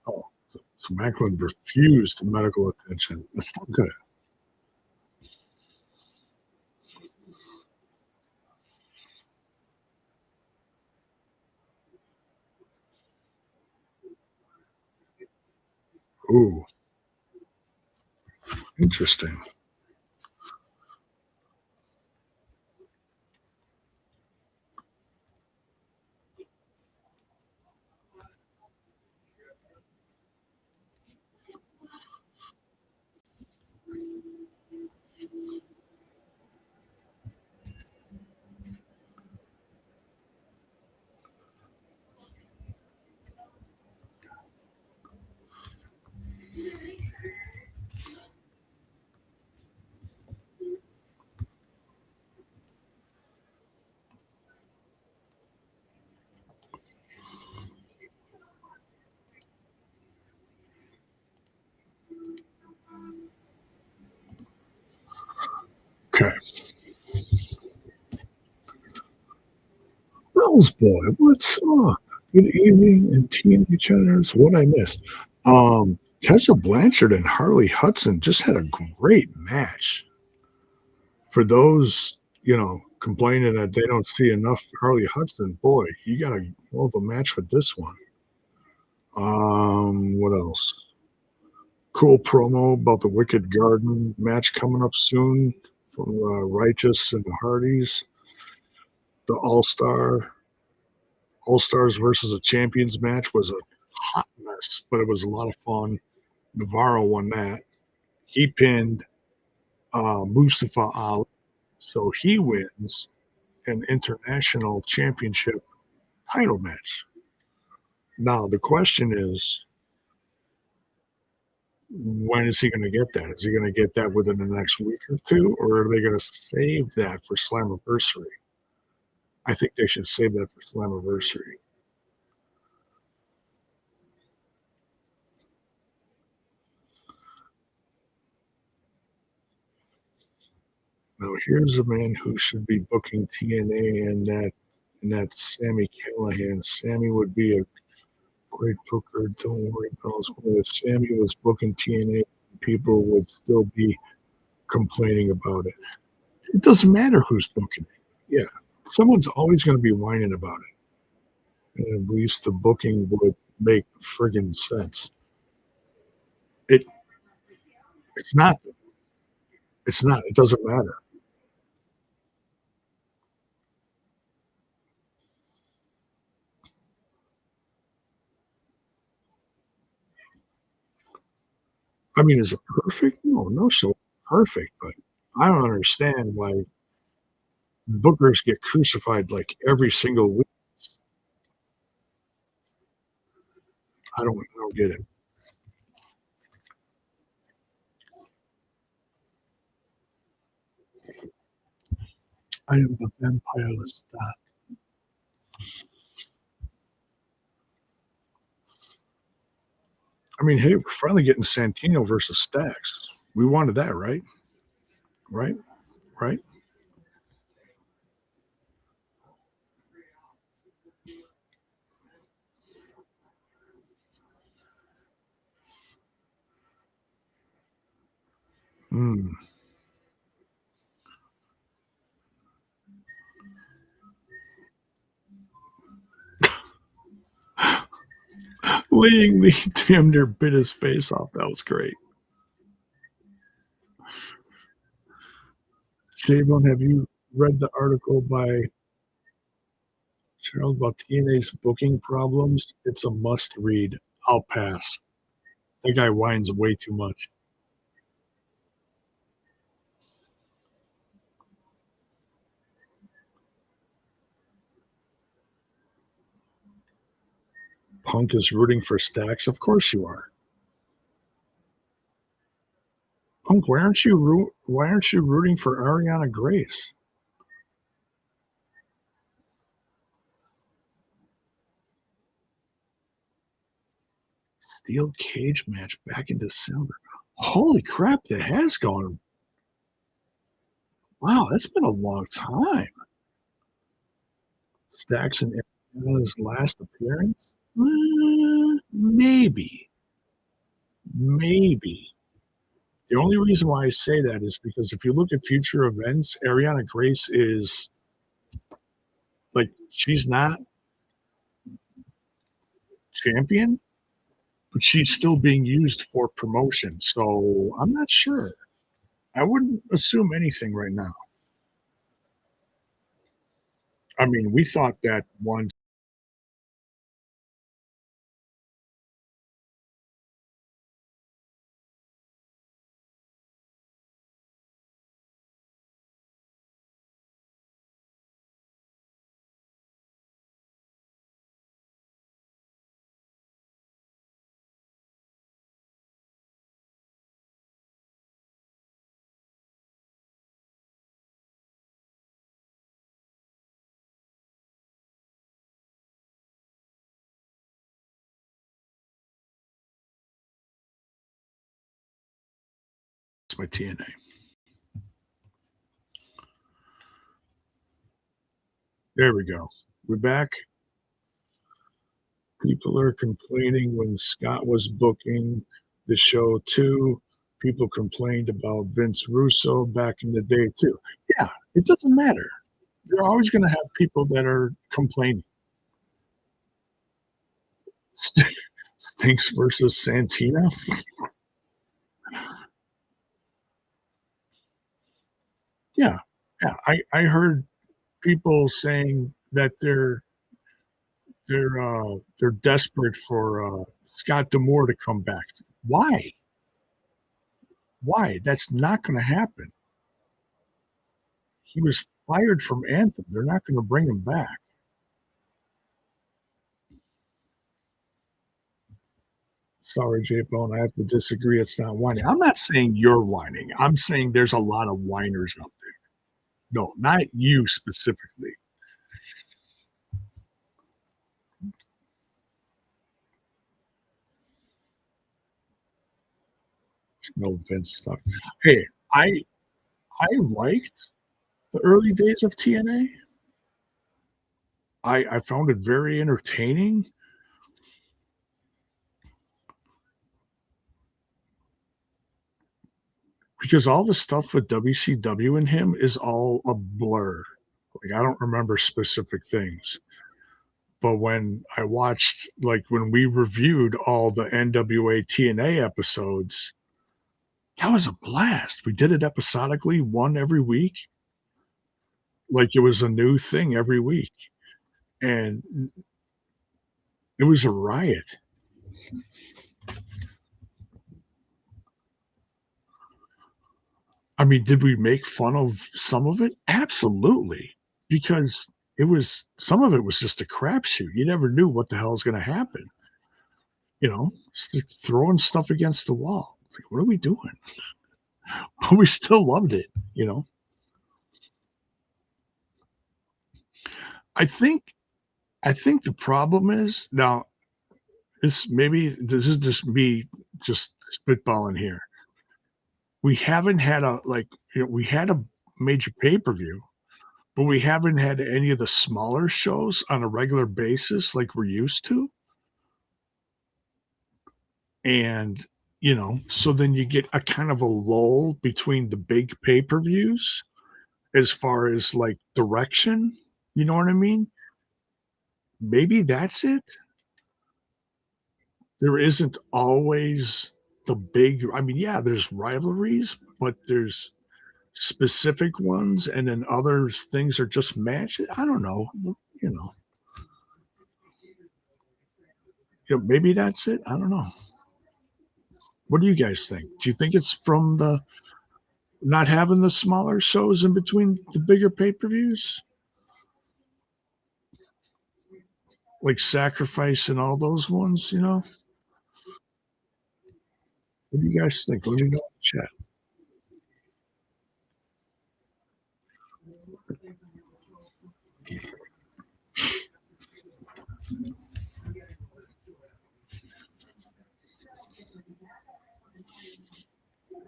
Oh, so Macklin refused medical attention. That's not good. Ooh, interesting. Okay. Wells boy, what's up? Good evening and TNA channels. What I missed? Tessa Blanchard and Harley Hudson just had a great match. For those, complaining that they don't see enough Harley Hudson, boy, you got a hell of a match with this one. What else? Cool promo about the Wicked Garden match coming up soon from Righteous and the Hardys. The All Stars versus a Champions match was a hot mess, but it was a lot of fun. Navarro won that. He pinned Mustafa Ali, so he wins an international championship title match. Now the question is, when is he going to get that? Is he going to get that within the next week or two, or are they going to save that for Slammiversary? I think they should save that for Slammiversary. Now here's a man who should be booking TNA, and that's Sammy Callahan. Sammy would be a great booker. Don't worry, pals. If Sammy was booking TNA, people would still be complaining about it. It doesn't matter who's booking it. Yeah, someone's always going to be whining about it. And at least the booking would make friggin' sense. It it's not. It's not. It doesn't matter. I mean, is it perfect? No, no show perfect, but I don't understand why bookers get crucified like every single week. I don't get it. I am the vampire Lestat. I mean, hey, we're finally getting Santino versus Stacks. We wanted that, right? Right? Right? Mm. Lee damn near bit his face off. That was great. Shavon, have you read the article by Charles about TNA's booking problems? It's a must read. I'll pass. That guy whines way too much. Punk is rooting for Stacks. Of course you are. Punk, why aren't you rooting for Ariana Grace? Steel cage match back in December. Holy crap, that has gone. Wow, that's been a long time. Stacks and Ariana's last appearance? Maybe. Maybe. The only reason why I say that is because if you look at future events, Ariana Grace is like she's not champion, but she's still being used for promotion. So I'm not sure. I wouldn't assume anything right now. I mean, we thought that once by TNA. There we go. We're back. People are complaining when Scott was booking the show too. People complained about Vince Russo back in the day too. Yeah, it doesn't matter. You're always going to have people that are complaining. Stinks versus Santina. Yeah, yeah. I heard people saying that they're desperate for Scott Demore to come back. Why? Why? That's not going to happen. He was fired from Anthem. They're not going to bring him back. Sorry, J Bone, I have to disagree. It's not whining. I'm not saying you're whining. I'm saying there's a lot of whiners out there. No, not you specifically. No Vince stuff. Hey, I liked the early days of TNA. I found it very entertaining because all the stuff with WCW and him is all a blur. Like I don't remember specific things. But when I watched, like when we reviewed all the NWA TNA episodes, that was a blast. We did it episodically, one every week, like it was a new thing every week. And it was a riot. I mean, did we make fun of some of it? Absolutely. Because it was some of it was just a crapshoot. You never knew what the hell was going to happen. You know, throwing stuff against the wall. Like, what are we doing? But we still loved it. You know, I think I think the problem is now this is just me just spitballing here. We haven't had a like we had a major pay per view, but we haven't had any of the smaller shows on a regular basis like we're used to. And so then you get a kind of a lull between the big pay-per-views as far as, like, direction, you know what I mean? Maybe that's it? There isn't always the big I mean, yeah, there's rivalries, but there's specific ones, and then other things are just matches. I don't know, you know maybe that's it? I don't know. What do you guys think? Do you think it's from the not having the smaller shows in between the bigger pay-per-views? Like Sacrifice and all those ones, you know? What do you guys think? Let me know in the chat.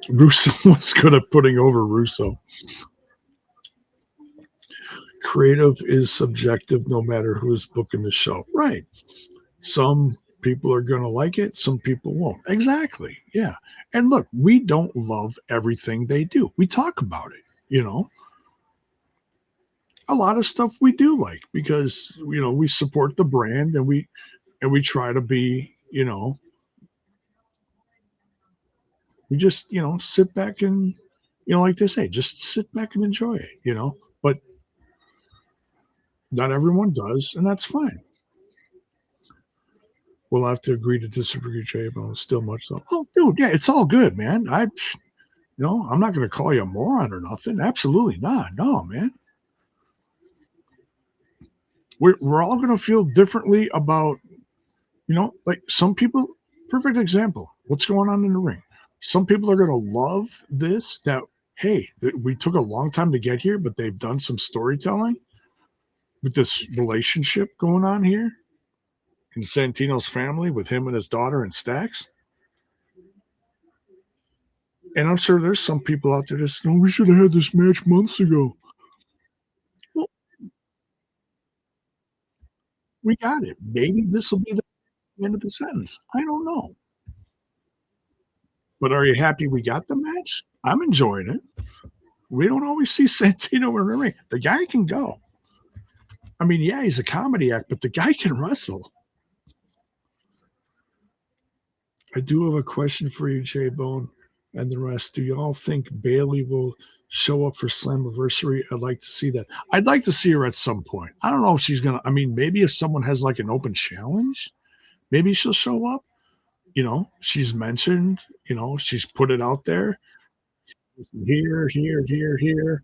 Russo was good at putting over Russo. Creative is subjective no matter who is booking the show. Right. Some people are going to like it, some people won't. Exactly. Yeah. And look, we don't love everything they do. We talk about it, you know. A lot of stuff we do like because we support the brand and we try to be, we just, sit back and like they say, just sit back and enjoy it. But not everyone does, and that's fine. We'll have to agree to disagree, Jay, but still much so. Oh, dude, yeah, it's all good, man. I'm not going to call you a moron or nothing. Absolutely not. No, man. We're all going to feel differently about, like some people. Perfect example. What's going on in the ring? Some people are going to love this. That hey, we took a long time to get here, but they've done some storytelling with this relationship going on here in Santino's family with him and his daughter and Stacks. And I'm sure there's some people out there that say, "Oh, we should have had this match months ago." Well, we got it. Maybe this will be the end of the sentence. I don't know. But are you happy we got the match? I'm enjoying it. We don't always see Santino in the ring. The guy can go. I mean, yeah, he's a comedy act, but the guy can wrestle. I do have a question for you, J Bone, and the rest. Do y'all think Bailey will show up for Slammiversary? I'd like to see that. I'd like to see her at some point. I don't know if she's gonna. I mean, maybe if someone has like an open challenge, maybe she'll show up. She's mentioned. She's put it out there. Here, here, here, here,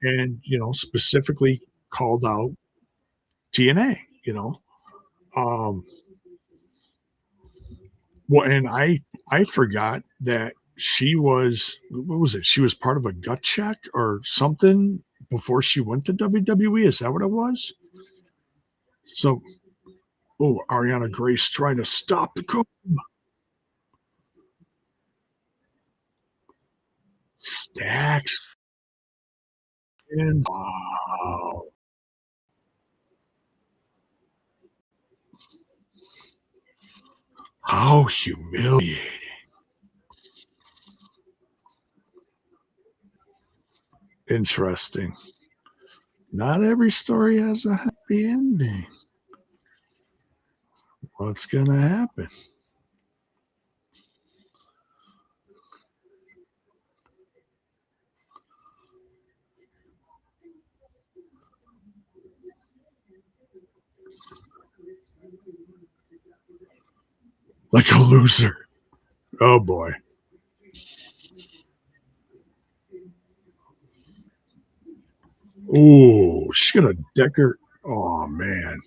and specifically called out TNA. Um, well, and I forgot that she was what was it? She was part of a gut check or something before she went to WWE. Is that what it was? So, oh, Ariana Grace trying to stop the coup. Stacks. And wow, how humiliating. Interesting. Not every story has a happy ending. What's gonna happen? Like a loser. Oh boy. Oh, she's gonna deck her. Oh man.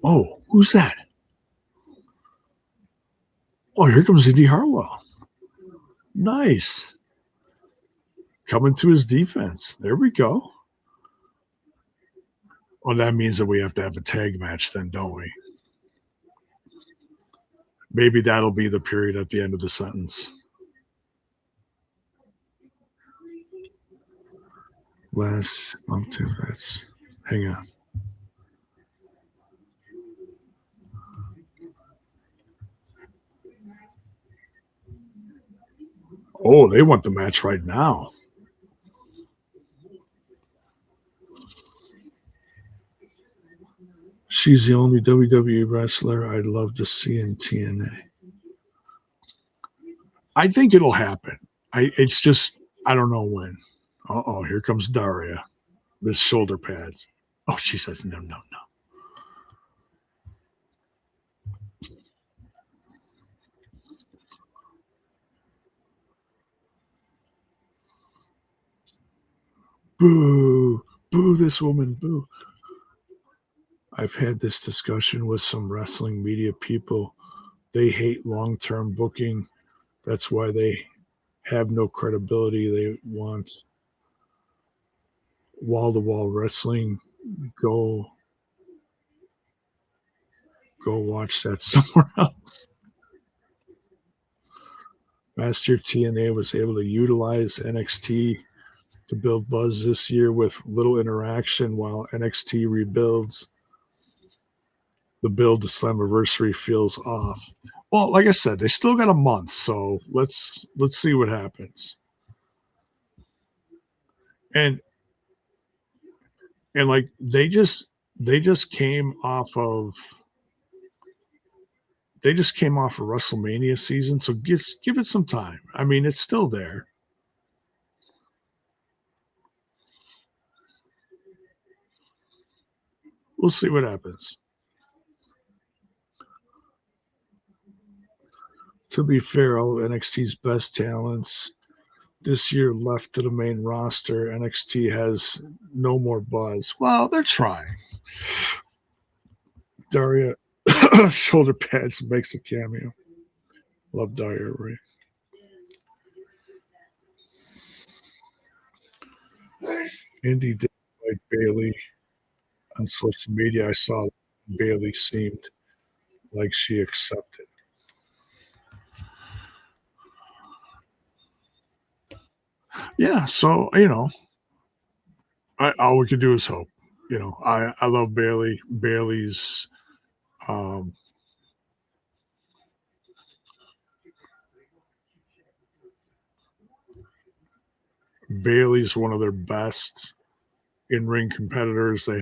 Oh, who's that? Oh, here comes Indy Hartwell. Nice. Coming to his defense. There we go. Well, that means that we have to have a tag match then, don't we? Maybe that'll be the period at the end of the sentence. Last month, let's hang on. Oh, they want the match right now. She's the only WWE wrestler I'd love to see in TNA. I think it'll happen. It's just I don't know when. Uh-oh, here comes Daria with shoulder pads. Oh, she says no, no, no. Boo, boo this woman, boo. I've had this discussion with some wrestling media people. They hate long-term booking. That's why they have no credibility. They want wall-to-wall wrestling. Go watch that somewhere else. Last year, TNA was able to utilize NXT to build buzz this year with little interaction while NXT rebuilds. The build to Slammiversary feels off. Well, like I said, they still got a month, so let's see what happens. And like they just came off of WrestleMania season, so give it some time. I mean, it's still there. We'll see what happens. To be fair, all of NXT's best talents this year left to the main roster. NXT has no more buzz. Well, they're trying. Daria shoulder pads makes a cameo. Love Daria Ray. Indy did like Bailey on social media. I saw Bailey seemed like she accepted. Yeah, so all we could do is hope. I love Bailey. Um, Bailey's one of their best in ring competitors they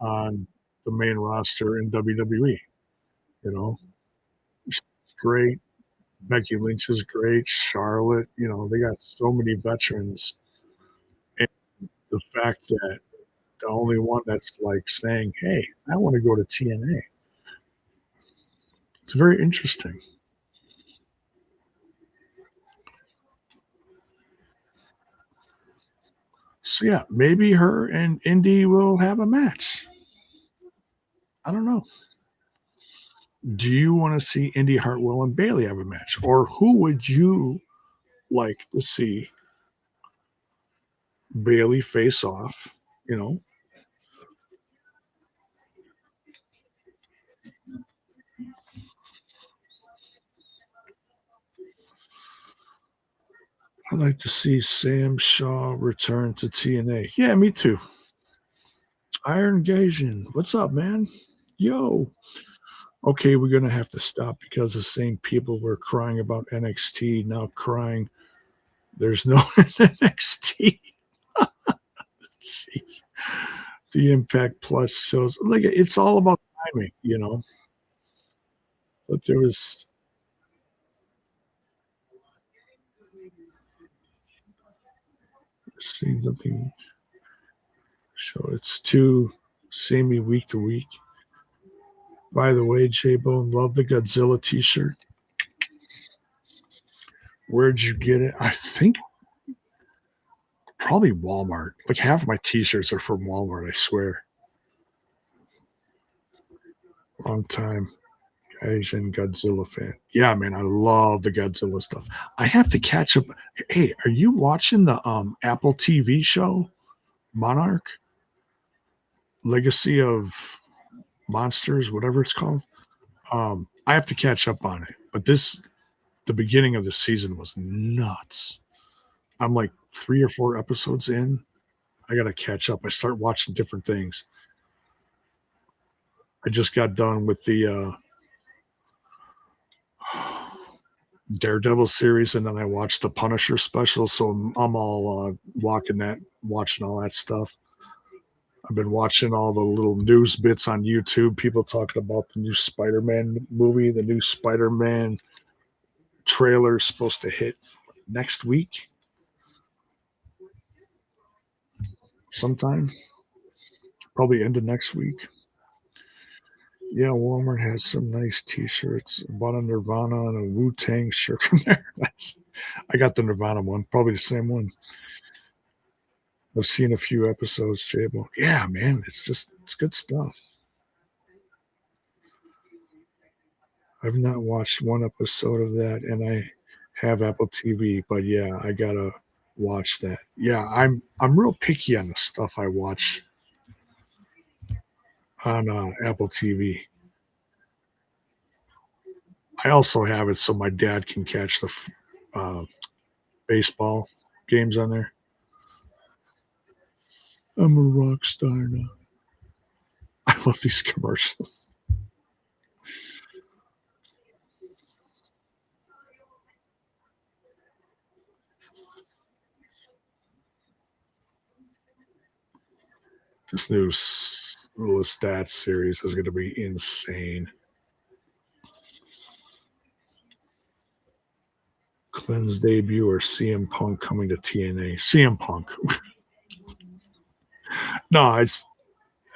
on the main roster in WWE. You know, she's great. Becky Lynch is great. Charlotte. They got so many veterans. And the fact that the only one that's like saying, "Hey, I want to go to TNA." It's very interesting. So yeah, maybe her and Indy will have a match. I don't know. Do you want to see Indy Hartwell and Bailey have a match, or who would you like to see Bailey face off? You know, I'd like to see Sam Shaw return to TNA. Yeah, me too. Iron Gaijin, what's up, man? Yo. Okay, we're gonna have to stop because the same people were crying about NXT now crying there's no NXT. Jeez. The Impact Plus shows like it's all about timing. But there was seeing nothing show it's too samey week to week. By the way, J Bone, love the Godzilla t-shirt. Where'd you get it? I think probably Walmart. Like half of my t-shirts are from Walmart, I swear. Long time Asian Godzilla fan. Yeah, man, I love the Godzilla stuff. I have to catch up. Hey, are you watching the Apple TV show Monarch Legacy of Monsters, whatever it's called? I have to catch up on it. But the beginning of the season was nuts. I'm like 3 or 4 episodes in. I gotta catch up. I start watching different things. I just got done with the Daredevil series, and then I watched the Punisher special. So I'm all watching all that stuff. I've been watching all the little news bits on YouTube. People talking about the new Spider-Man movie, the new Spider-Man trailer is supposed to hit next week, sometime, probably end of next week. Yeah, Walmart has some nice T-shirts. I bought a Nirvana and a Wu Tang shirt from there. I got the Nirvana one, probably the same one. I've seen a few episodes, Jabo. Yeah, man, it's good stuff. I've not watched one episode of that, and I have Apple TV, but yeah, I gotta watch that. Yeah, I'm real picky on the stuff I watch on Apple TV. I also have it so my dad can catch the uh, baseball games on there. I'm a rock star now. I love these commercials. This new Lestat series is going to be insane. Clean's debut or CM Punk coming to TNA? CM Punk. No, it's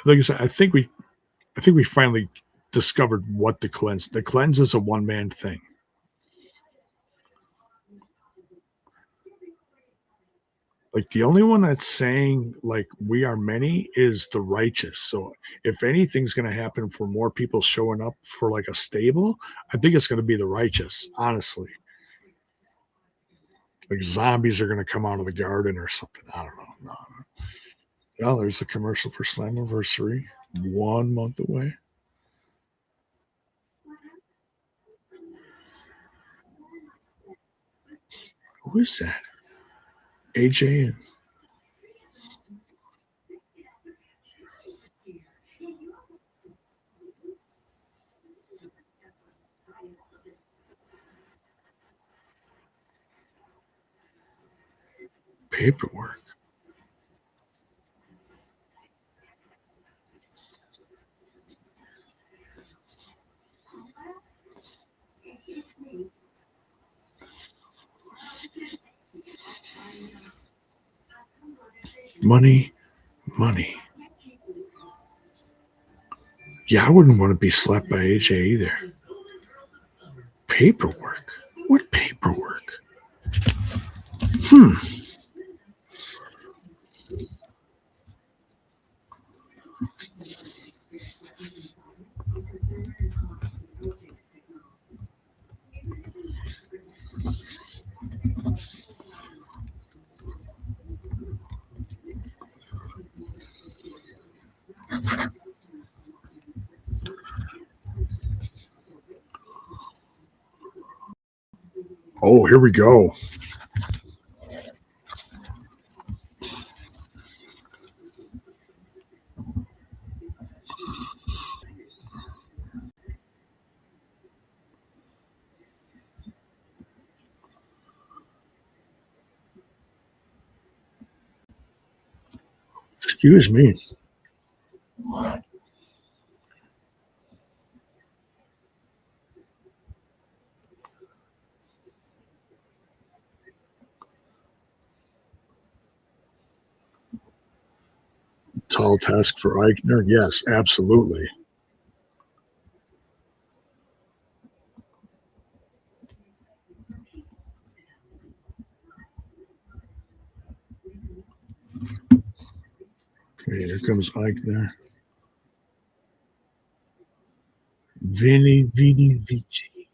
like I said. I think we finally discovered what the cleanse. The cleanse is a one man thing. Like the only one that's saying like we are many is the righteous. So if anything's going to happen for more people showing up for like a stable, I think it's going to be the righteous. Honestly, like zombies are going to come out of the garden or something. I don't know. No. Yeah, there's a commercial for Slammiversary, 1 month away. Who is that? AJ and paperwork. Money, money. Yeah, I wouldn't want to be slapped by AJ either. Paperwork? What paperwork? Hmm. Oh, here we go. Excuse me. Tall task for Eichner? Yes, absolutely. Okay, here comes Eichner. Vini Vidi Vici.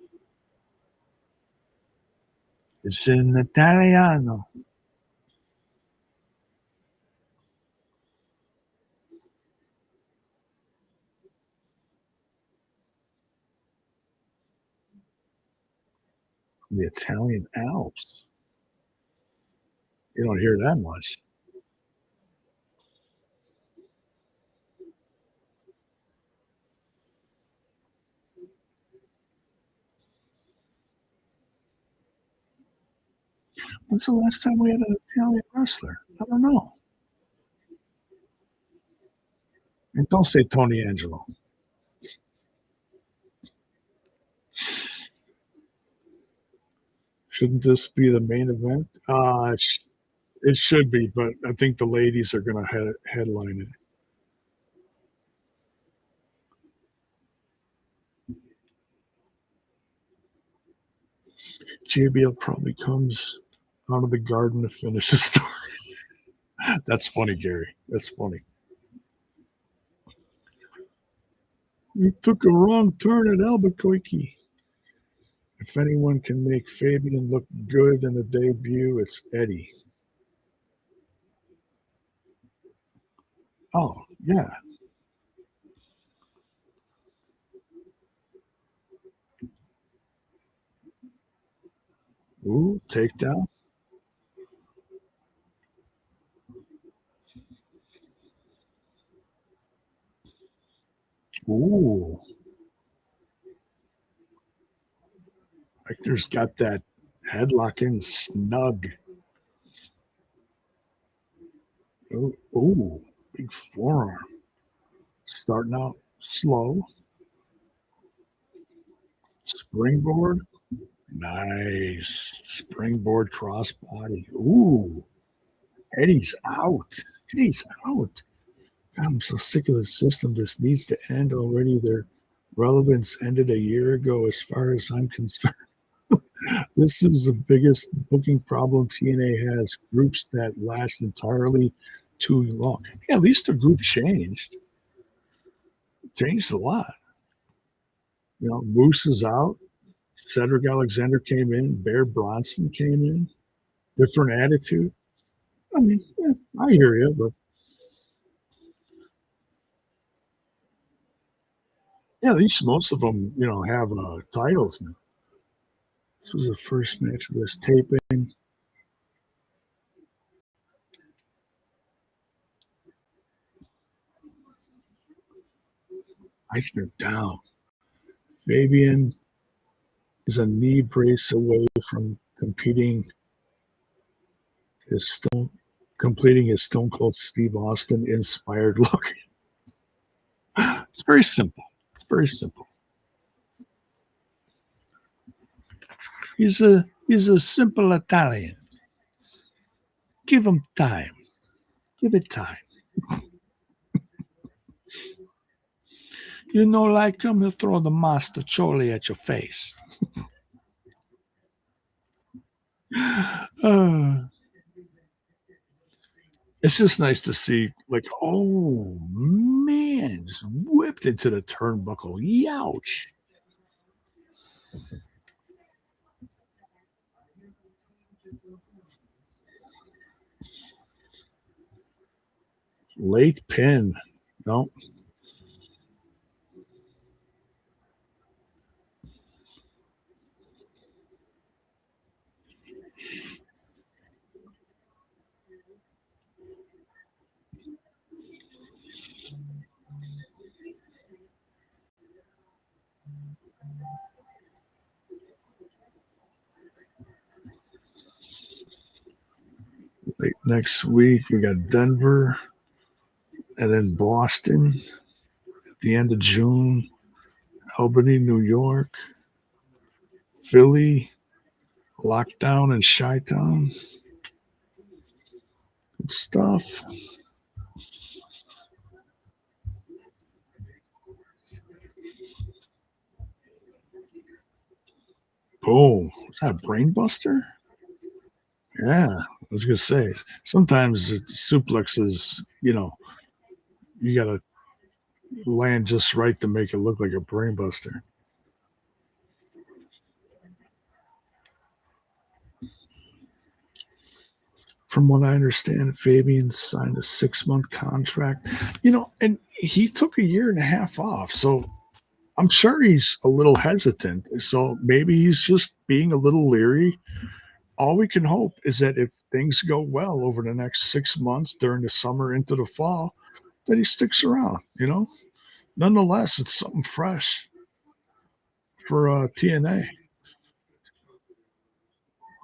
It's in Italiano. The Italian Alps. You don't hear that much. When's the last time we had an Italian wrestler? I don't know. And don't say Tony Angelo. Shouldn't this be the main event? It should be, but I think the ladies are going to headline it. JBL probably comes out of the garden to finish the story. That's funny, Gary. That's funny. You took a wrong turn at Albuquerque. If anyone can make Fabian look good in the debut, it's Eddie. Oh, yeah. Ooh, takedown. Ooh. Victor's got that headlock in snug. Ooh, big forearm. Starting out slow. Springboard. Nice. Springboard crossbody. Ooh. Eddie's out. Eddie's out. God, I'm so sick of the system. This needs to end already. Their relevance ended a year ago, as far as I'm concerned. This is the biggest booking problem TNA has. Groups that last entirely too long. Yeah, at least the group changed. Changed a lot. You know, Moose is out. Cedric Alexander came in. Bear Bronson came in. Different attitude. I mean, yeah, I hear you, but yeah, at least most of them, you know, have titles now. This was the first match of this taping. Eichner down. Fabian is a knee brace away from completing his Stone Cold Steve Austin inspired look. It's very simple. It's very simple. He's a simple Italian. Give him time. Give it time. You know, like him, he'll throw the master choli at your face. It's just nice to see, like, oh man, just whipped into the turnbuckle. Youch. Late pin. No. Late next week, we got Denver and then Boston at the end of June, Albany, New York, Philly, Lockdown, and Chi-Town. Good stuff. Boom. Was that a brainbuster? Yeah, I was gonna say sometimes suplexes, you know, you gotta land just right to make it look like a brainbuster. From what I understand, Fabian signed a 6-month contract, you know, and he took a year and a half off. So I'm sure he's a little hesitant. So maybe he's just being a little leery. All we can hope is that if things go well over the next 6 months during the summer into the fall, that he sticks around, you know. Nonetheless, it's something fresh for TNA.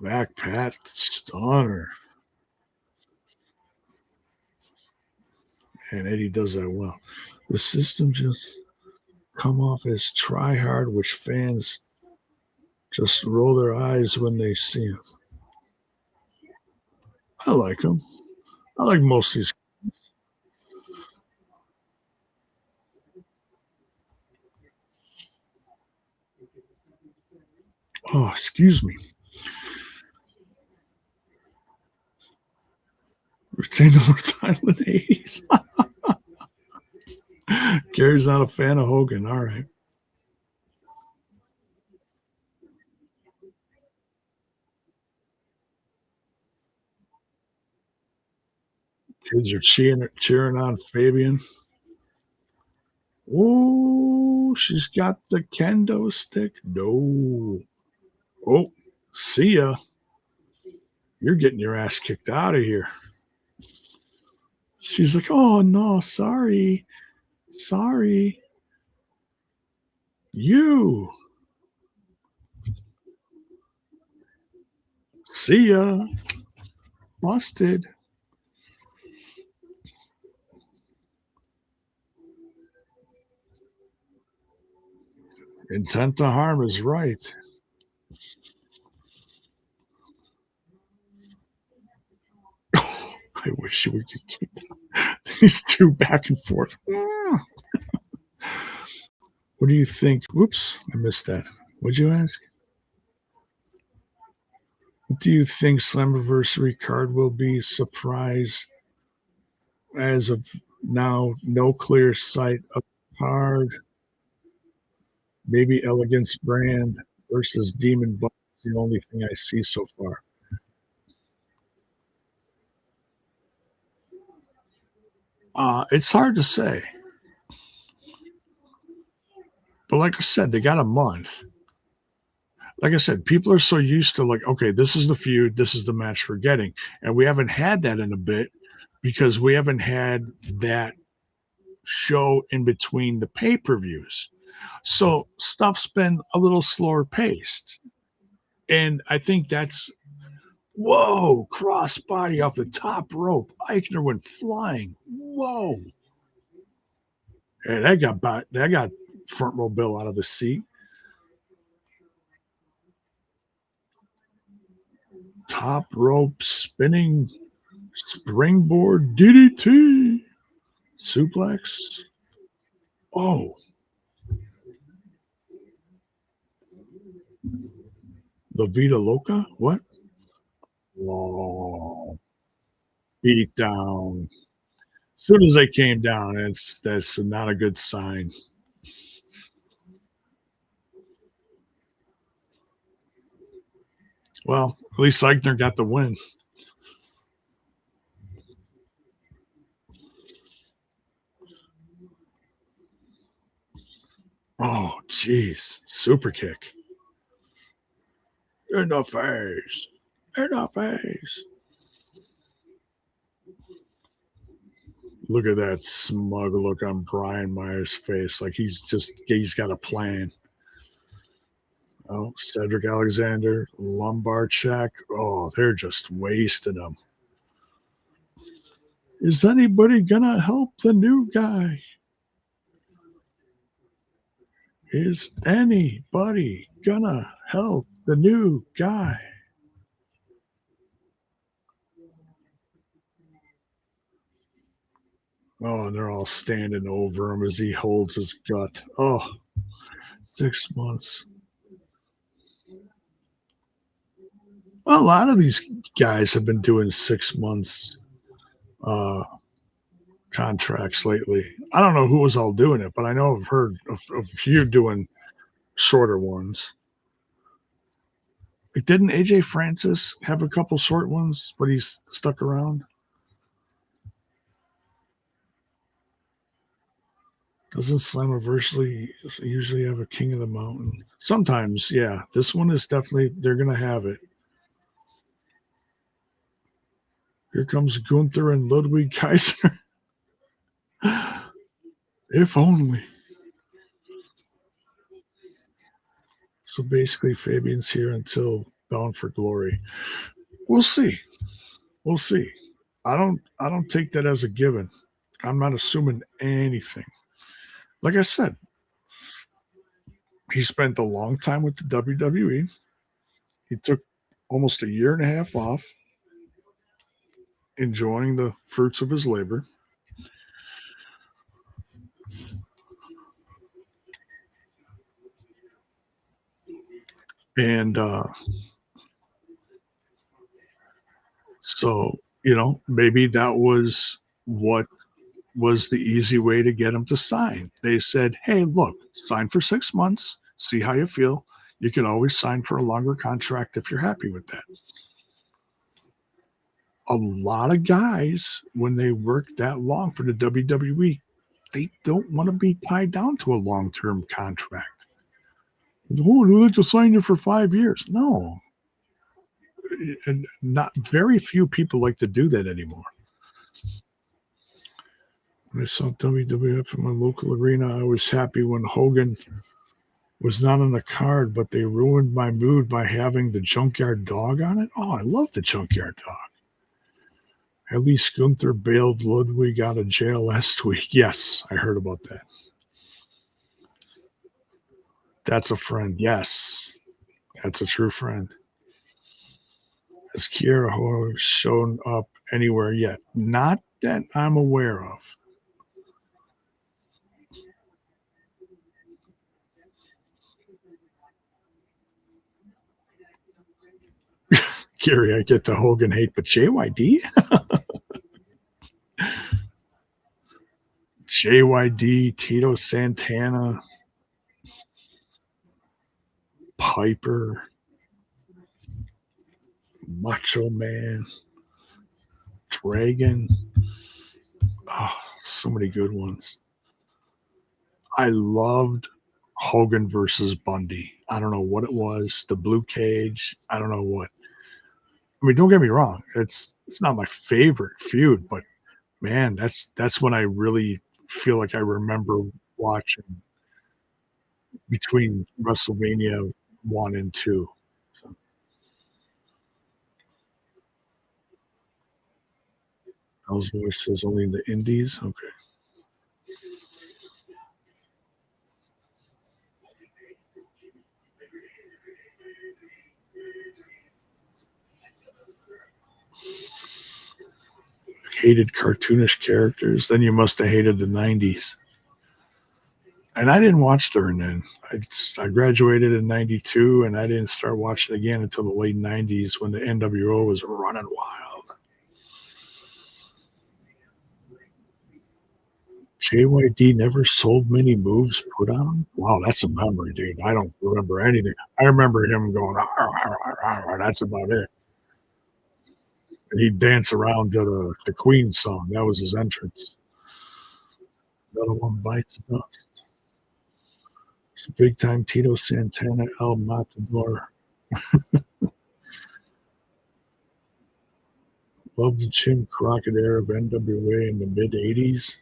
Back Pat Stunner. And Eddie does that well. The system just come off as try hard, which fans just roll their eyes when they see him. I like him. I like most of these. Oh, excuse me. Retained more title in the 80s. Gary's not a fan of Hogan. All right. Kids are cheering on Fabian. Oh, she's got the kendo stick. No. Oh, see ya. You're getting your ass kicked out of here. She's like, oh, no, sorry. Sorry. You. See ya. Busted. Intent to harm is right. I wish we could keep these two back and forth. What do you think? Whoops, I missed that. What'd you ask? What do you think Slammiversary card will be? Surprise. As of now, no clear sight of card. Maybe Elegance Brand versus Demon Buck is the only thing I see so far. It's hard to say. But like I said, they got a month. Like I said, people are so used to like, okay, this is the feud, this is the match we're getting. And we haven't had that in a bit because we haven't had that show in between the pay-per-views. So stuff's been a little slower paced. And I think that's whoa, crossbody off the top rope. Eichner went flying. Whoa. And that got front row Bill out of his seat. Top rope spinning springboard DDT suplex. Oh, La Vida Loca? What? Oh, beat down. As soon as they came down, that's not a good sign. Well, at least Eichner got the win. Oh, jeez. Super kick. In the face. In the face. Look at that smug look on Brian Myers' face. Like he's got a plan. Oh, Cedric Alexander, lumbar check. Oh, they're just wasting him. Is anybody gonna help the new guy? Is anybody gonna help the new guy? Oh, and they're all standing over him as he holds his gut. Oh, 6 months. Well, a lot of these guys have been doing 6 months contracts lately. I don't know who was all doing it, but I know I've heard of a few doing shorter ones. Like, didn't AJ Francis have a couple short ones, but he's stuck around? Doesn't Slammiversary usually have a King of the Mountain? Sometimes, yeah. This one is definitely, they're going to have it. Here comes Gunther and Ludwig Kaiser. If only. So basically, Fabian's here until Bound for Glory. We'll see. We'll see. I don't take that as a given. I'm not assuming anything. Like I said, he spent a long time with the WWE. He took almost a year and a half off, enjoying the fruits of his labor. And so, maybe that was what was the easy way to get him to sign. They said, hey, look, sign for 6 months, see how you feel. You can always sign for a longer contract if you're happy with that. A lot of guys, when they work that long for the WWE, they don't want to be tied down to a long-term contract. Oh, they like to sign you for 5 years. No, and not very few people like to do that anymore. When I saw WWF in my local arena, I was happy when Hogan was not on the card, but they ruined my mood by having the Junkyard Dog on it. Oh, I love the Junkyard Dog. At least Gunther bailed Ludwig out of jail last week. Yes, I heard about that. That's a friend. Yes, that's a true friend. Has Kiera Hogan shown up anywhere yet? Not that I'm aware of. Gary, I get the Hogan hate, but JYD? JYD, Tito Santana, Piper, Macho Man, Dragon. Oh, so many good ones. I loved Hogan versus Bundy. I don't know what it was. The blue cage. I don't know what. I mean, don't get me wrong. It's not my favorite feud, but man, that's when I really feel like I remember watching between WrestleMania 1 and 2. So, Ellsworth says only in the Indies. Okay. Hated cartoonish characters. Then you must have hated the 90s. And I didn't watch during then. I graduated in 92 and I didn't start watching again until the late 90s when the NWO was running wild. JYD never sold many moves put on him. Wow, that's a memory, dude. I don't remember anything. I remember him going, "Arr, arr, arr," that's about it. And he'd dance around to the Queen song. That was his entrance. Another one bites the dust. It's a big time Tito Santana, El Matador. Loved the Jim Crockett era of NWA in the mid 80s.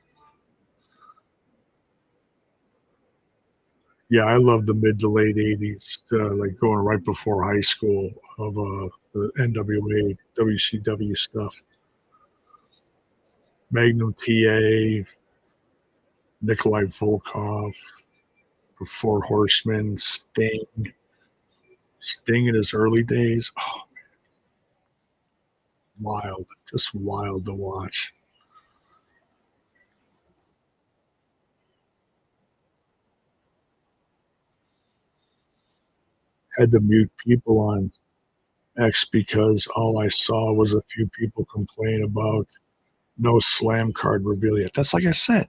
Yeah, I love the mid to late 80s, like going right before high school of the NWA, WCW stuff. Magnum TA, Nikolai Volkov, the Four Horsemen, Sting in his early days. Oh, wild, just wild to watch. Had to mute people on X because all I saw was a few people complain about no slam card reveal yet. That's like I said,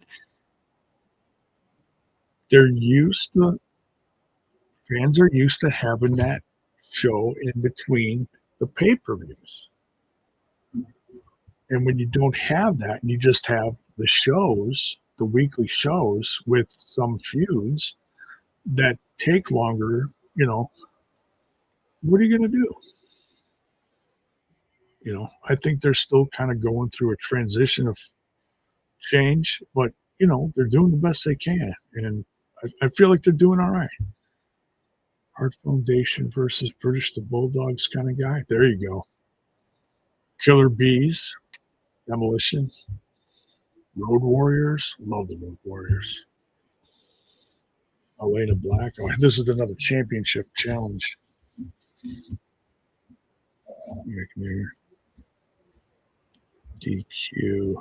they're used to fans are used to having that show in between the pay-per-views. And when you don't have that and you just have the shows, the weekly shows with some feuds that take longer, what are you going to do? I think they're still kind of going through a transition of change, but they're doing the best they can. And I feel like they're doing all right. Heart Foundation versus British the Bulldogs kind of guy. There you go. Killer Bees, Demolition, Road Warriors. Love the Road Warriors. Elena Black. Oh, this is another championship challenge. DQ.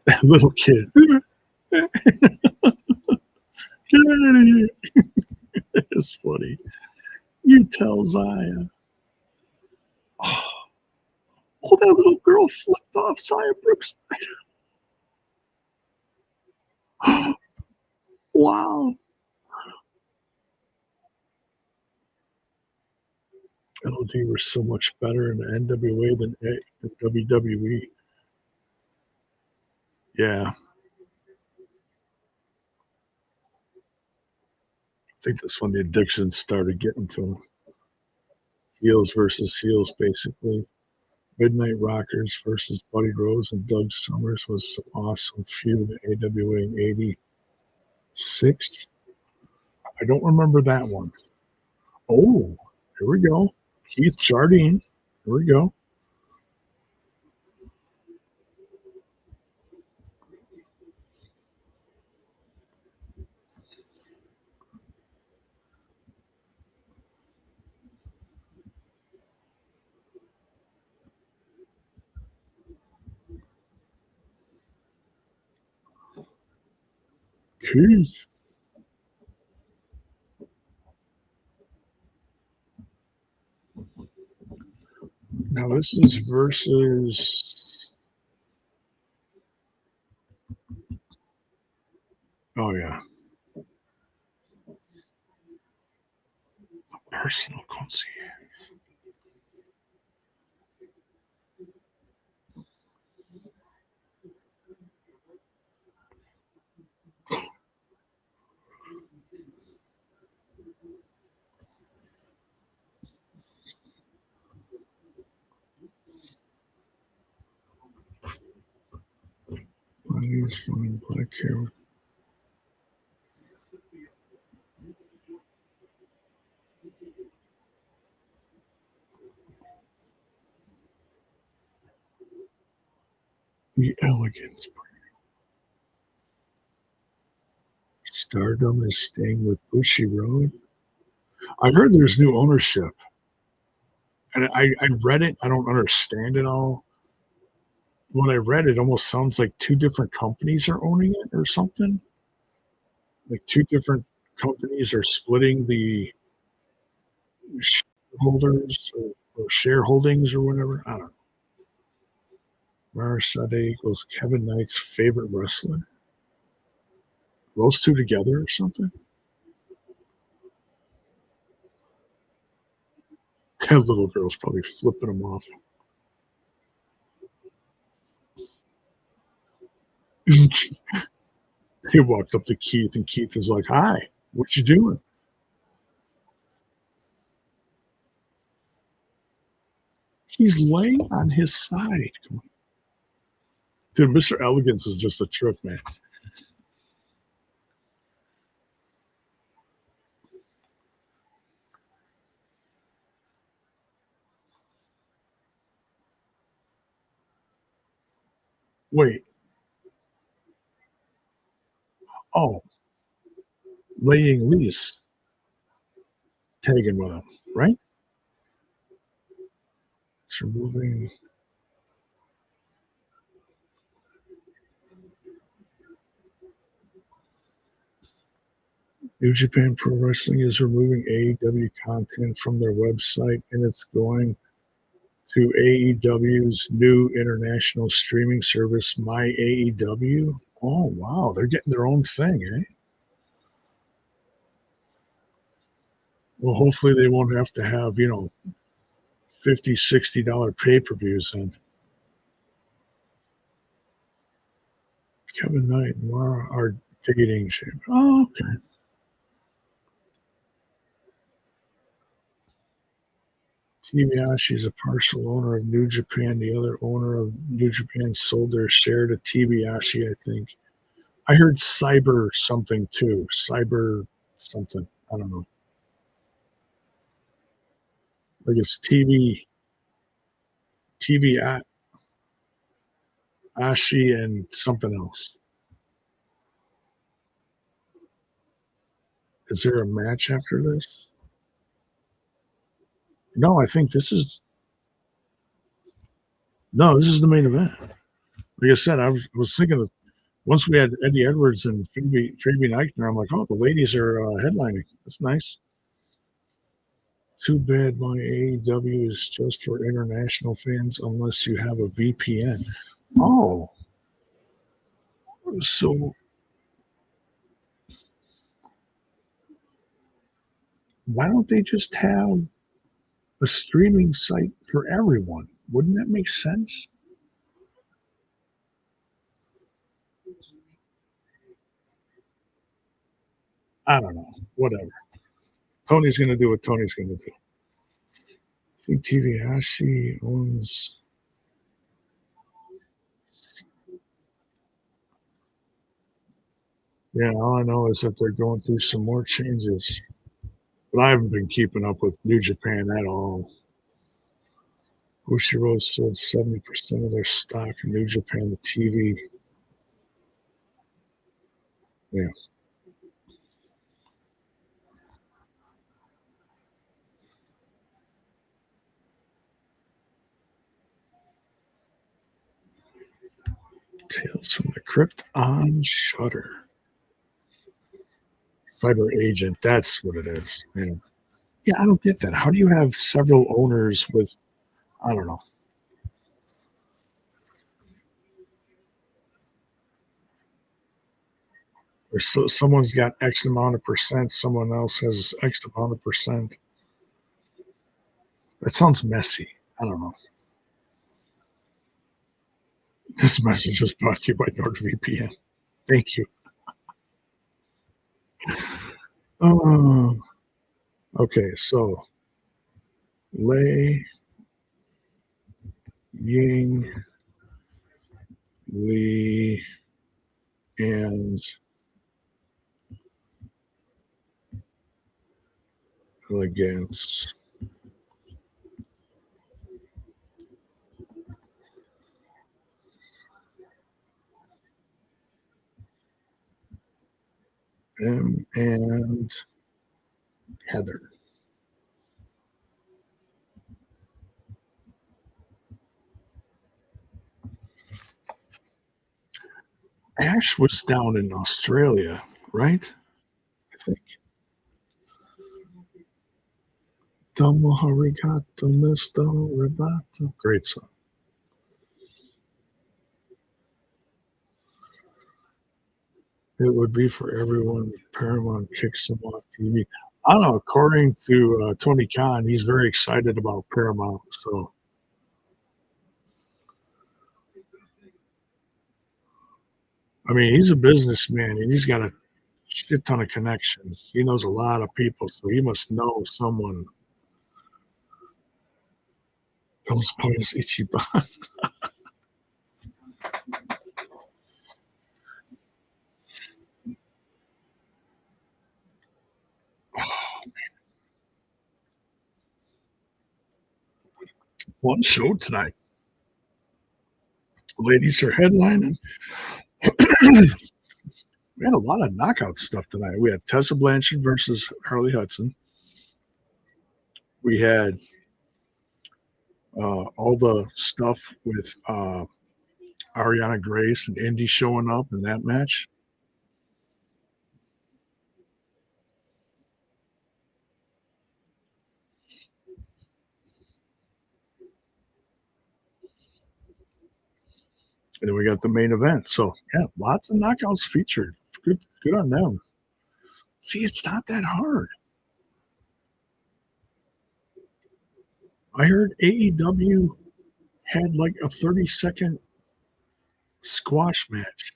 That little kid. Get out of here. It's funny. You tell Zaya. Oh, that little girl flipped off Zaya Brooks. Wow. LOD were so much better in the NWA than the WWE. Yeah. I think that's when the addiction started getting to them. Heels versus heels, basically. Midnight Rockers versus Buddy Rose and Doug Summers was an awesome feud in AWA in 86. I don't remember that one. Oh, here we go. Keith Jardine. Here we go. Keith. Now this is versus. Oh yeah. Personal concierge. He's fine, black hair. The elegance. Stardom is staying with Bushy Road. I heard there's new ownership. And I read it. I don't understand it all. When I read it, almost sounds like two different companies are owning it or something. Like two different companies are splitting the shareholders or shareholdings or whatever. I don't know. Mara Sade was Kevin Knight's favorite wrestler. Those two together or something? That little girl's probably flipping him off. He walked up to Keith, and Keith is like, "Hi, what you doing?" He's laying on his side. Come on. Dude, Mr. Elegance is just a trip, man. Wait. Oh, Laying Lease tagging with him, right? It's removing. New Japan Pro Wrestling is removing AEW content from their website, and it's going to AEW's new international streaming service, My AEW. Oh, wow. They're getting their own thing, eh? Well, hopefully they won't have to have, $50, $60 pay-per-views in. Kevin Knight and Laura are dating. Oh, okay. Tanahashi is a partial owner of New Japan. The other owner of New Japan sold their share to Tanahashi, I think. I heard cyber something too. Cyber something. I don't know. Like it's TV Ashi and something else. Is there a match after this? No, I think this is the main event. Like I said, I was thinking of once we had Eddie Edwards and Phoebe Eichner, I'm like, oh, the ladies are headlining. That's nice. Too bad my AEW is just for international fans unless you have a VPN. Oh, so why don't they just have a streaming site for everyone? Wouldn't that make sense? I don't know. Whatever. Tony's going to do what Tony's going to do. I think Tanahashi owns. Yeah, all I know is that they're going through some more changes. But I haven't been keeping up with New Japan at all. Bushiroad sold 70% of their stock in New Japan, the TV. Yeah. Tales from the Crypt on Shudder. Cyber Agent, that's what it is. Yeah. Yeah, I don't get that. How do you have several owners with, I don't know. Or someone's got X amount of percent, someone else has X amount of percent. That sounds messy. I don't know. This message was brought to you by NordVPN. Thank you. Okay, so Lei Ying Lee and Elegance. And Heather. Ash was down in Australia, right? I think. Domo Harigato Misto Ribato. Great song. It would be for everyone. Paramount kicks them off TV. I don't know. According to Tony Khan, he's very excited about Paramount. So, I mean, he's a businessman and he's got a shit ton of connections. He knows a lot of people, so he must know someone. Those players Ichiban. One show tonight. Ladies are headlining. We had a lot of knockout stuff tonight. We had Tessa Blanchard versus Harley Hudson. We had all the stuff with Ariana Grace and Indy showing up in that match. And then we got the main event. So yeah, lots of knockouts featured. Good on them. See, it's not that hard. I heard AEW had like a 30-second squash match.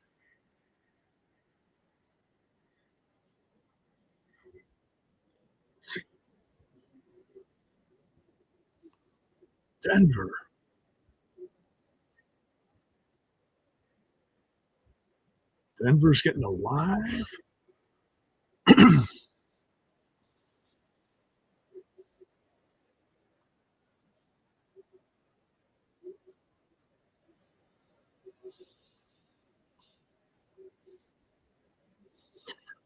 Denver. Denver's getting alive.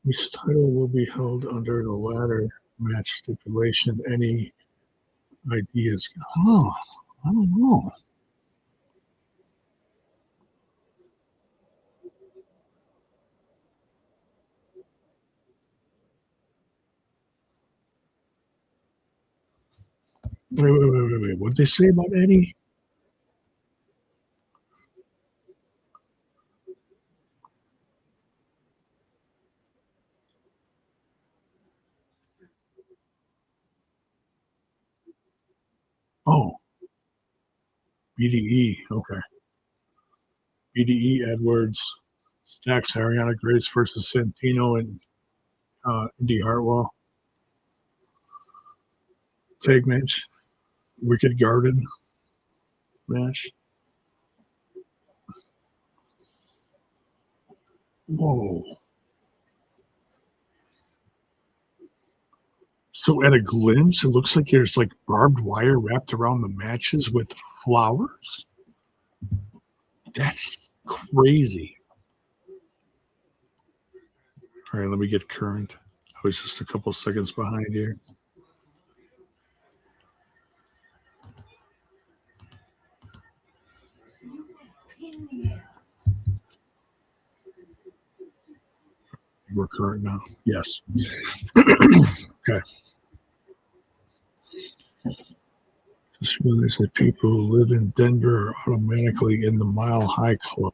This title will be held under the ladder match stipulation. Any ideas? Oh, I don't know. Wait. What'd they say about Eddie? Oh, BDE. Okay. BDE Edwards, Stacks, Ariana Grace versus Santino and Indy Hartwell. Tag match. Wicked Garden match. Whoa. So at a glimpse, it looks like there's like barbed wire wrapped around the matches with flowers. That's crazy. All right, let me get current. I was just a couple seconds behind here. We're current now. Yes. Okay. Just realized that people who live in Denver are automatically in the Mile High Club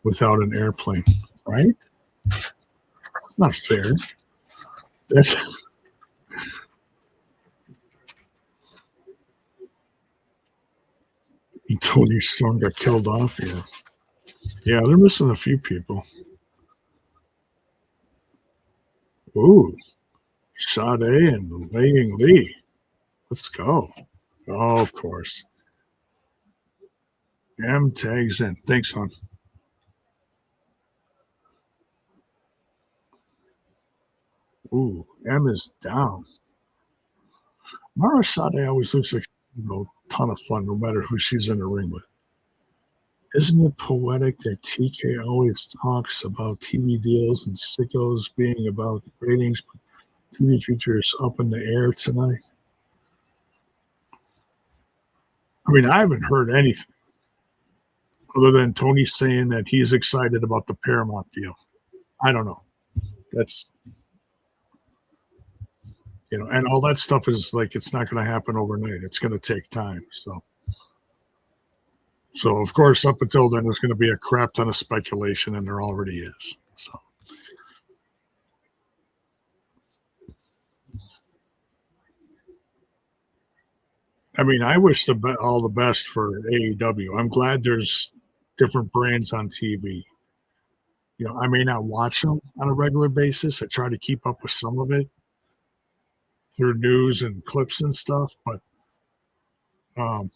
without an airplane, right? It's not fair. That's Tony Storm got killed off here. Yeah, they're missing a few people. Ooh, Sade and Wei Ying Lee. Let's go. Oh, of course. M tags in. Thanks, hon. Ooh, M is down. Mara Sade always looks like a ton of fun, no matter who she's in the ring with. Isn't it poetic that TK always talks about TV deals and sickos being about ratings, but TV future is up in the air tonight? I mean, I haven't heard anything other than Tony saying that he's excited about the Paramount deal. I don't know. That's and all that stuff is like it's not going to happen overnight. It's going to take time. So of course, up until then, there's going to be a crap ton of speculation, and there already is. So I mean, I wish all the best for AEW. I'm glad there's different brands on TV. I may not watch them on a regular basis. I try to keep up with some of it through news and clips and stuff, but um,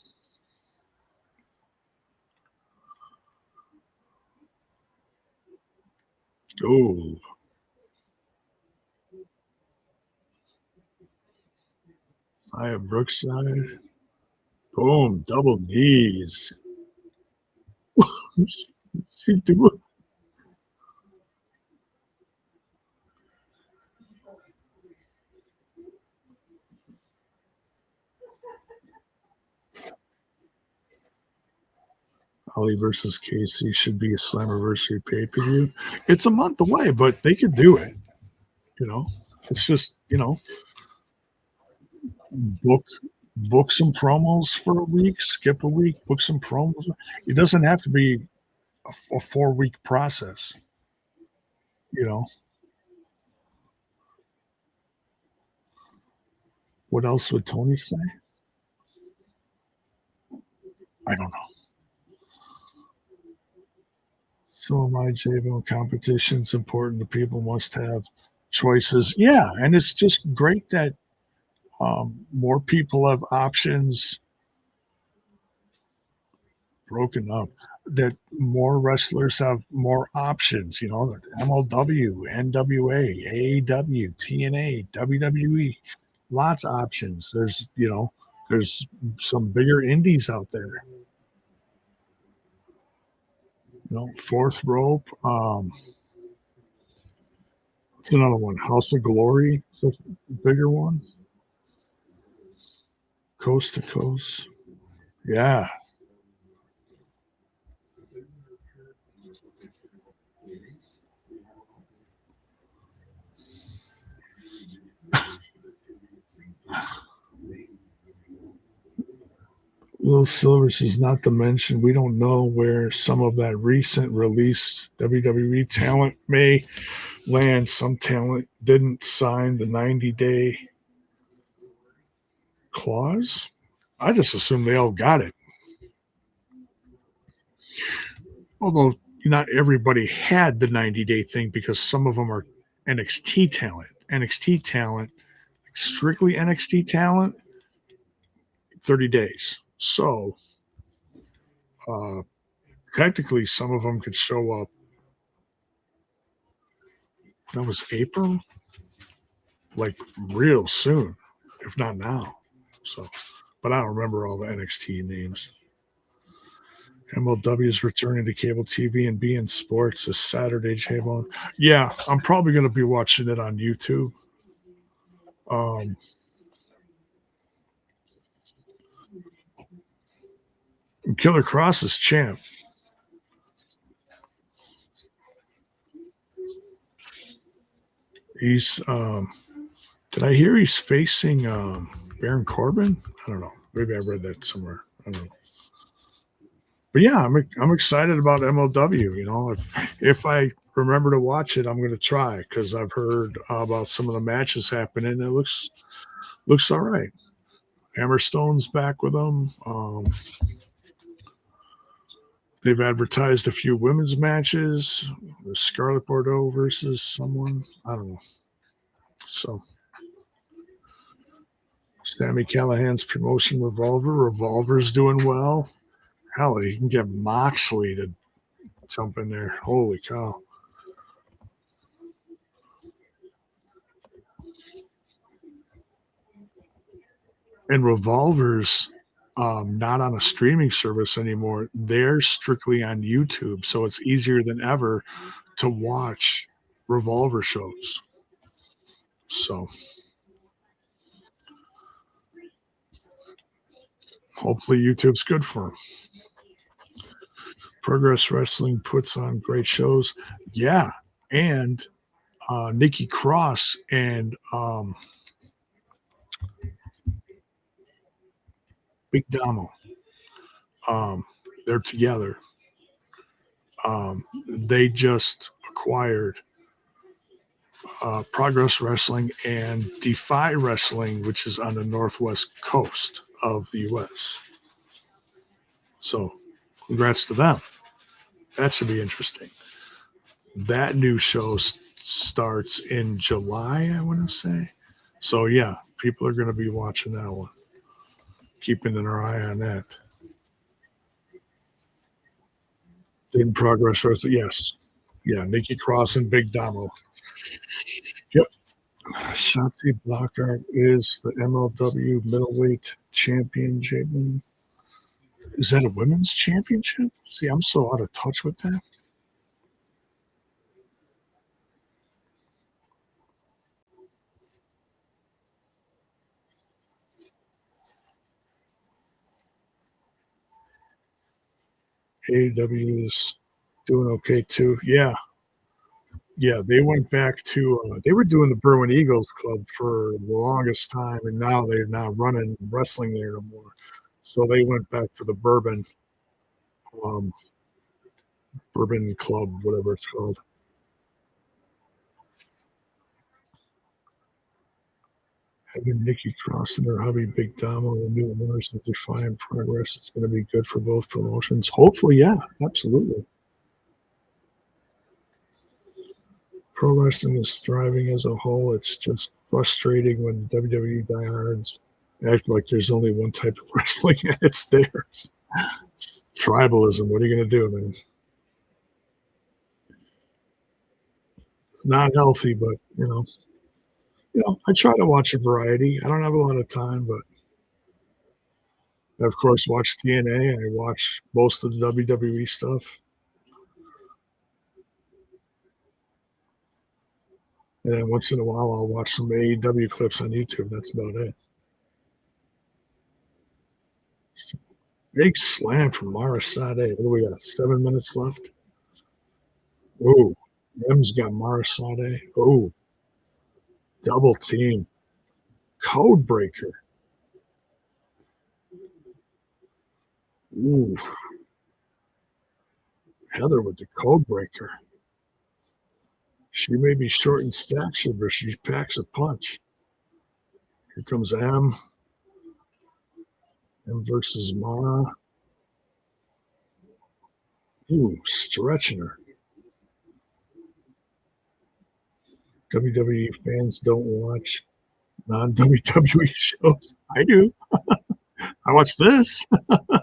oh, I have Brookside. Boom, double knees. She do it. Ali versus Casey should be a Slammiversary pay-per-view. It's a month away, but they could do it. You know, it's just, book book some promos for a week, skip a week, book some promos. It doesn't have to be a 4-week process. You know, what else would Tony say? I don't know. So my JBO competition's important. The people must have choices. Yeah, and it's just great that more people have options. Broken up. That more wrestlers have more options. MLW, NWA, AEW, TNA, WWE, lots of options. There's some bigger indies out there. Fourth Rope. It's another one. House of Glory. It's a bigger one. Coast to Coast. Yeah. Will Silvers is not to mention, we don't know where some of that recent release WWE talent may land. Some talent didn't sign the 90-day clause. I just assume they all got it. Although not everybody had the 90-day thing because some of them are NXT talent. NXT talent, strictly NXT talent, 30 days. So technically, some of them could show up. That was April, like real soon, if not now. So, but I don't remember all the NXT names. MLW is returning to cable TV and beIN Sports this Saturday, J-Bone. Yeah, I'm probably going to be watching it on YouTube. Killer Cross is champ. He's did I hear he's facing Baron Corbin? I don't know. Maybe I read that somewhere. I don't know. But yeah, I'm excited about MLW. If I remember to watch it, I'm going to try because I've heard about some of the matches happening. It looks all right. Hammerstone's back with them. They've advertised a few women's matches. Scarlett Bordeaux versus someone. I don't know. So Sammy Callahan's promotion Revolver. Revolver's doing well. Hell, you can get Moxley to jump in there. Holy cow. And Revolver's not on a streaming service anymore. They're strictly on YouTube. So it's easier than ever to watch Revolver shows. So hopefully YouTube's good for them. Progress Wrestling puts on great shows. Yeah. And Nikki Cross and Big Damo. They're together. They just acquired Progress Wrestling and Defy Wrestling, which is on the northwest coast of the U.S. So, congrats to them. That should be interesting. That new show starts in July, I want to say. So, yeah, people are going to be watching that one, keeping their eye on that. In Progress Wrestling, yes. Yeah, Nikki Cross and Big Damo. Yep. Shotzi Blackheart is the MLW middleweight champion, Jalen. Is that a women's championship? See, I'm so out of touch with that. AEW is doing okay too. Yeah. Yeah, they went back to they were doing the Berwyn Eagles Club for the longest time, and now they're not running wrestling there no more. So they went back to the um, Bourbon Club, whatever it's called. Having Nikki Cross and her hubby Big Damo and new owners and Defiant Progress, it's going to be good for both promotions. Hopefully, yeah, absolutely. Pro wrestling is thriving as a whole. It's just frustrating when WWE diehards act like there's only one type of wrestling and it's theirs. It's tribalism. What are you going to do, man? It's not healthy, but I try to watch a variety. I don't have a lot of time, but I, of course, watch TNA. I watch most of the WWE stuff. And then once in a while, I'll watch some AEW clips on YouTube. That's about it. Big slam from Mara Sade. What do we got? 7 minutes left. Oh, M's got Mara Sade. Oh, double team. Code breaker. Ooh. Heather with the code breaker. She may be short in stature, but she packs a punch. Here comes M. M versus Mara. Ooh, stretching her. WWE fans don't watch non-WWE shows. I do. I watch this. I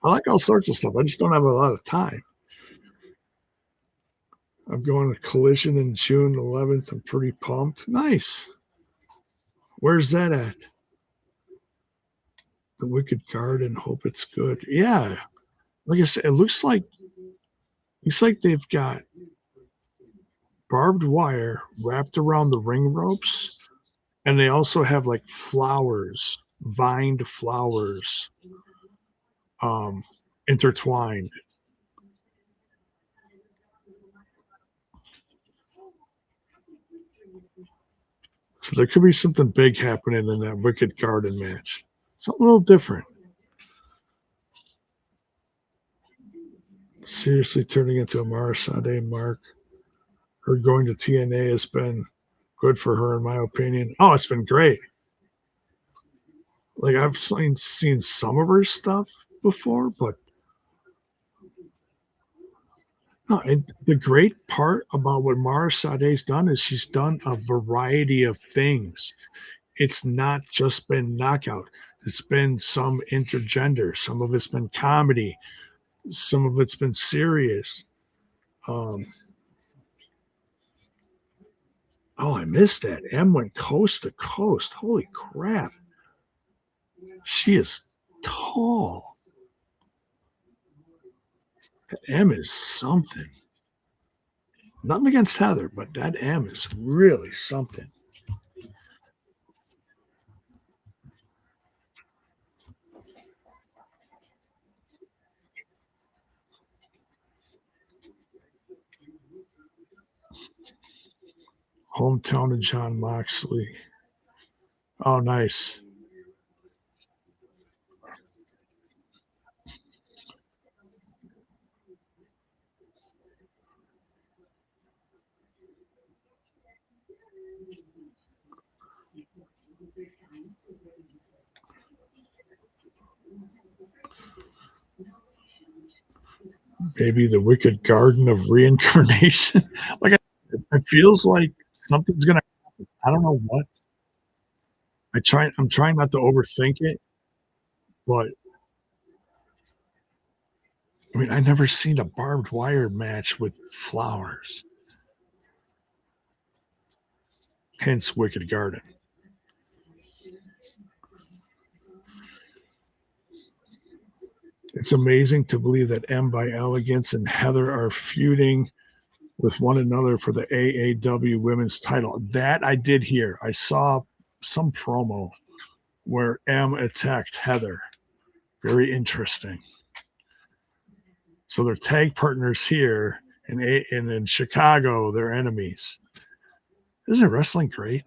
like all sorts of stuff. I just don't have a lot of time. I'm going to Collision in June 11th. I'm pretty pumped. Nice. Where's that at? The Wicked Garden. Hope it's good. Yeah. Like I said, it looks like they've got barbed wire wrapped around the ring ropes, and they also have like flowers, vined flowers, intertwined. So there could be something big happening in that Wicked Garden match. Something a little different. Seriously turning into a Mara Sade mark. Her going to TNA has been good for her, in my opinion. Oh, it's been great. Like I've seen some of her stuff before, but no, the great part about what Mara Sade's done is she's done a variety of things. It's not just been knockout. It's been some intergender. Some of it's been comedy. Some of it's been serious. Oh, I missed that. M went coast to coast. Holy crap. She is tall. That M is something. Nothing against Heather, but that M is really something. Hometown of John Moxley. Oh, nice. Maybe the Wicked Garden of Reincarnation. Like it feels like something's gonna happen. I don't know what. I'm trying not to overthink it, but I mean, I never seen a barbed wire match with flowers. Hence Wicked Garden. It's amazing to believe that M by Elegance and Heather are feuding with one another for the AAW women's title. That I did hear. I saw some promo where M attacked Heather. Very interesting. So they're tag partners here, and in Chicago, they're enemies. Isn't wrestling great?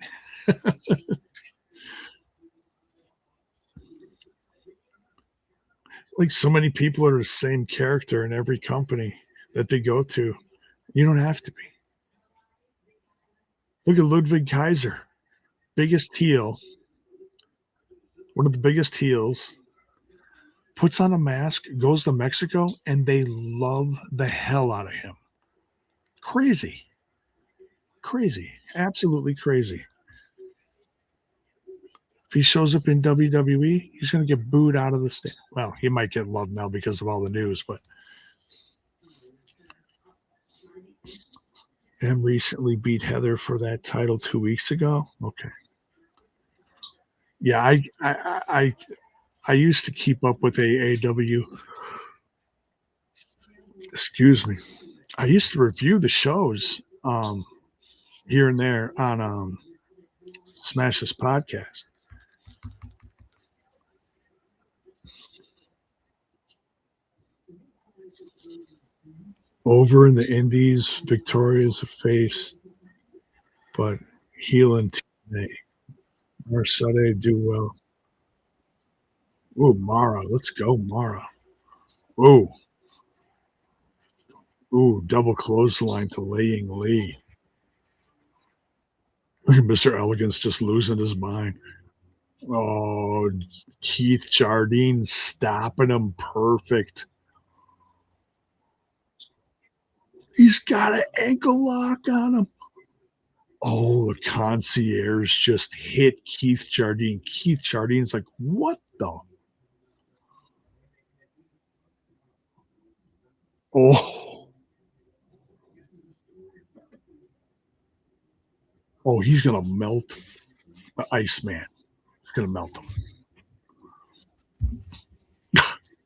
Like so many people are the same character in every company that they go to. You don't have to be. Look at Ludwig Kaiser, biggest heel, one of the biggest heels, puts on a mask, goes to Mexico, and they love the hell out of him. Crazy, crazy, absolutely crazy. If he shows up in WWE, he's going to get booed out of the state. Well, he might get loved now because of all the news, but M recently beat Heather for that title 2 weeks ago. Okay. Yeah, I used to keep up with AAW. Excuse me. I used to review the shows here and there on Smash This Podcast. Over in the Indies, Victoria's a face, but heel and TNA. Marsade do well. Ooh, Mara. Let's go, Mara. Ooh. Ooh, double clothesline to Laying Lee. Look at Mr. Elegance just losing his mind. Oh, Keith Jardine stopping him perfect. He's got an ankle lock on him. Oh, the concierge just hit Keith Jardine. Keith Jardine's like, what the? Oh. Oh, he's going to melt the Iceman. He's going to melt him.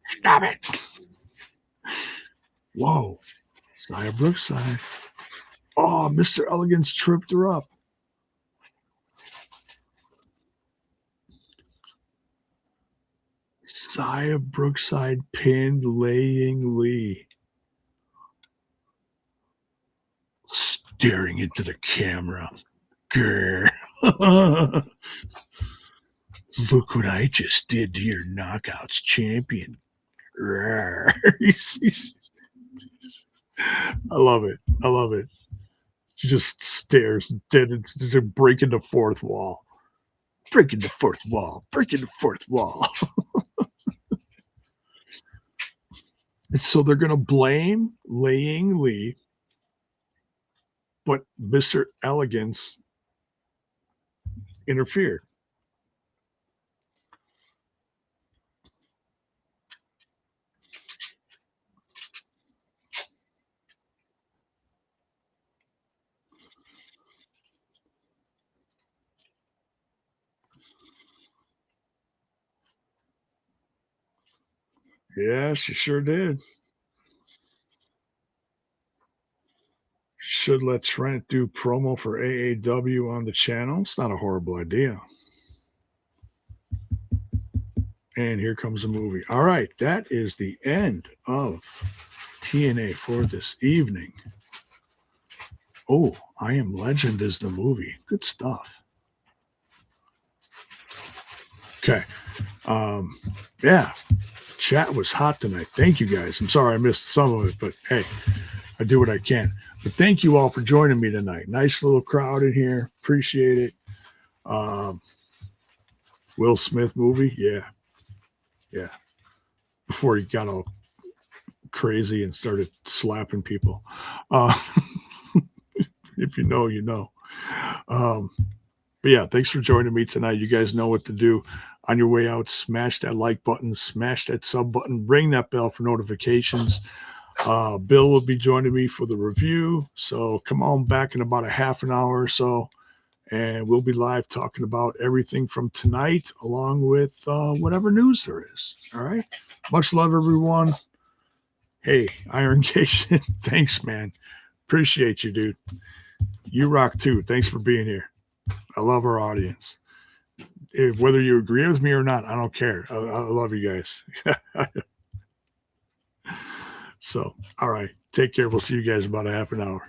Stop it. Whoa. Nia Brookside. Oh, Mr. Elegance tripped her up. Nia Brookside pinned Laying Lee. Staring into the camera. Grr. Look what I just did to your Knockouts champion. I love it. I love it. She just stares dead into breaking the fourth wall. Breaking the fourth wall. Breaking the fourth wall. And so they're going to blame Laying Lee, but Mr. Elegance interfered. Yeah, she sure did. Should let Trent do promo for AAW on the channel. It's not a horrible idea. And here comes a movie. All right, that is the end of TNA for this evening. Oh, I Am Legend is the movie. Good stuff. Okay. Yeah, chat was hot tonight. Thank you guys. I'm sorry I missed some of it, but hey, I do what I can. But thank you all for joining me tonight. Nice little crowd in here. Appreciate it. Will Smith movie. Yeah. Yeah. Before he got all crazy and started slapping people. If you know, you know. But yeah, thanks for joining me tonight. You guys know what to do. On your way out, smash that like button, smash that sub button, ring that bell for notifications. Bill will be joining me for the review. So come on back in about a half an hour or so. And we'll be live talking about everything from tonight, along with whatever news there is. All right. Much love, everyone. Hey, Iron Cation, thanks, man. Appreciate you, dude. You rock too. Thanks for being here. I love our audience. whether you agree with me or not, I don't care. I love you guys. So, all right. Take care. We'll see you guys in about a half an hour.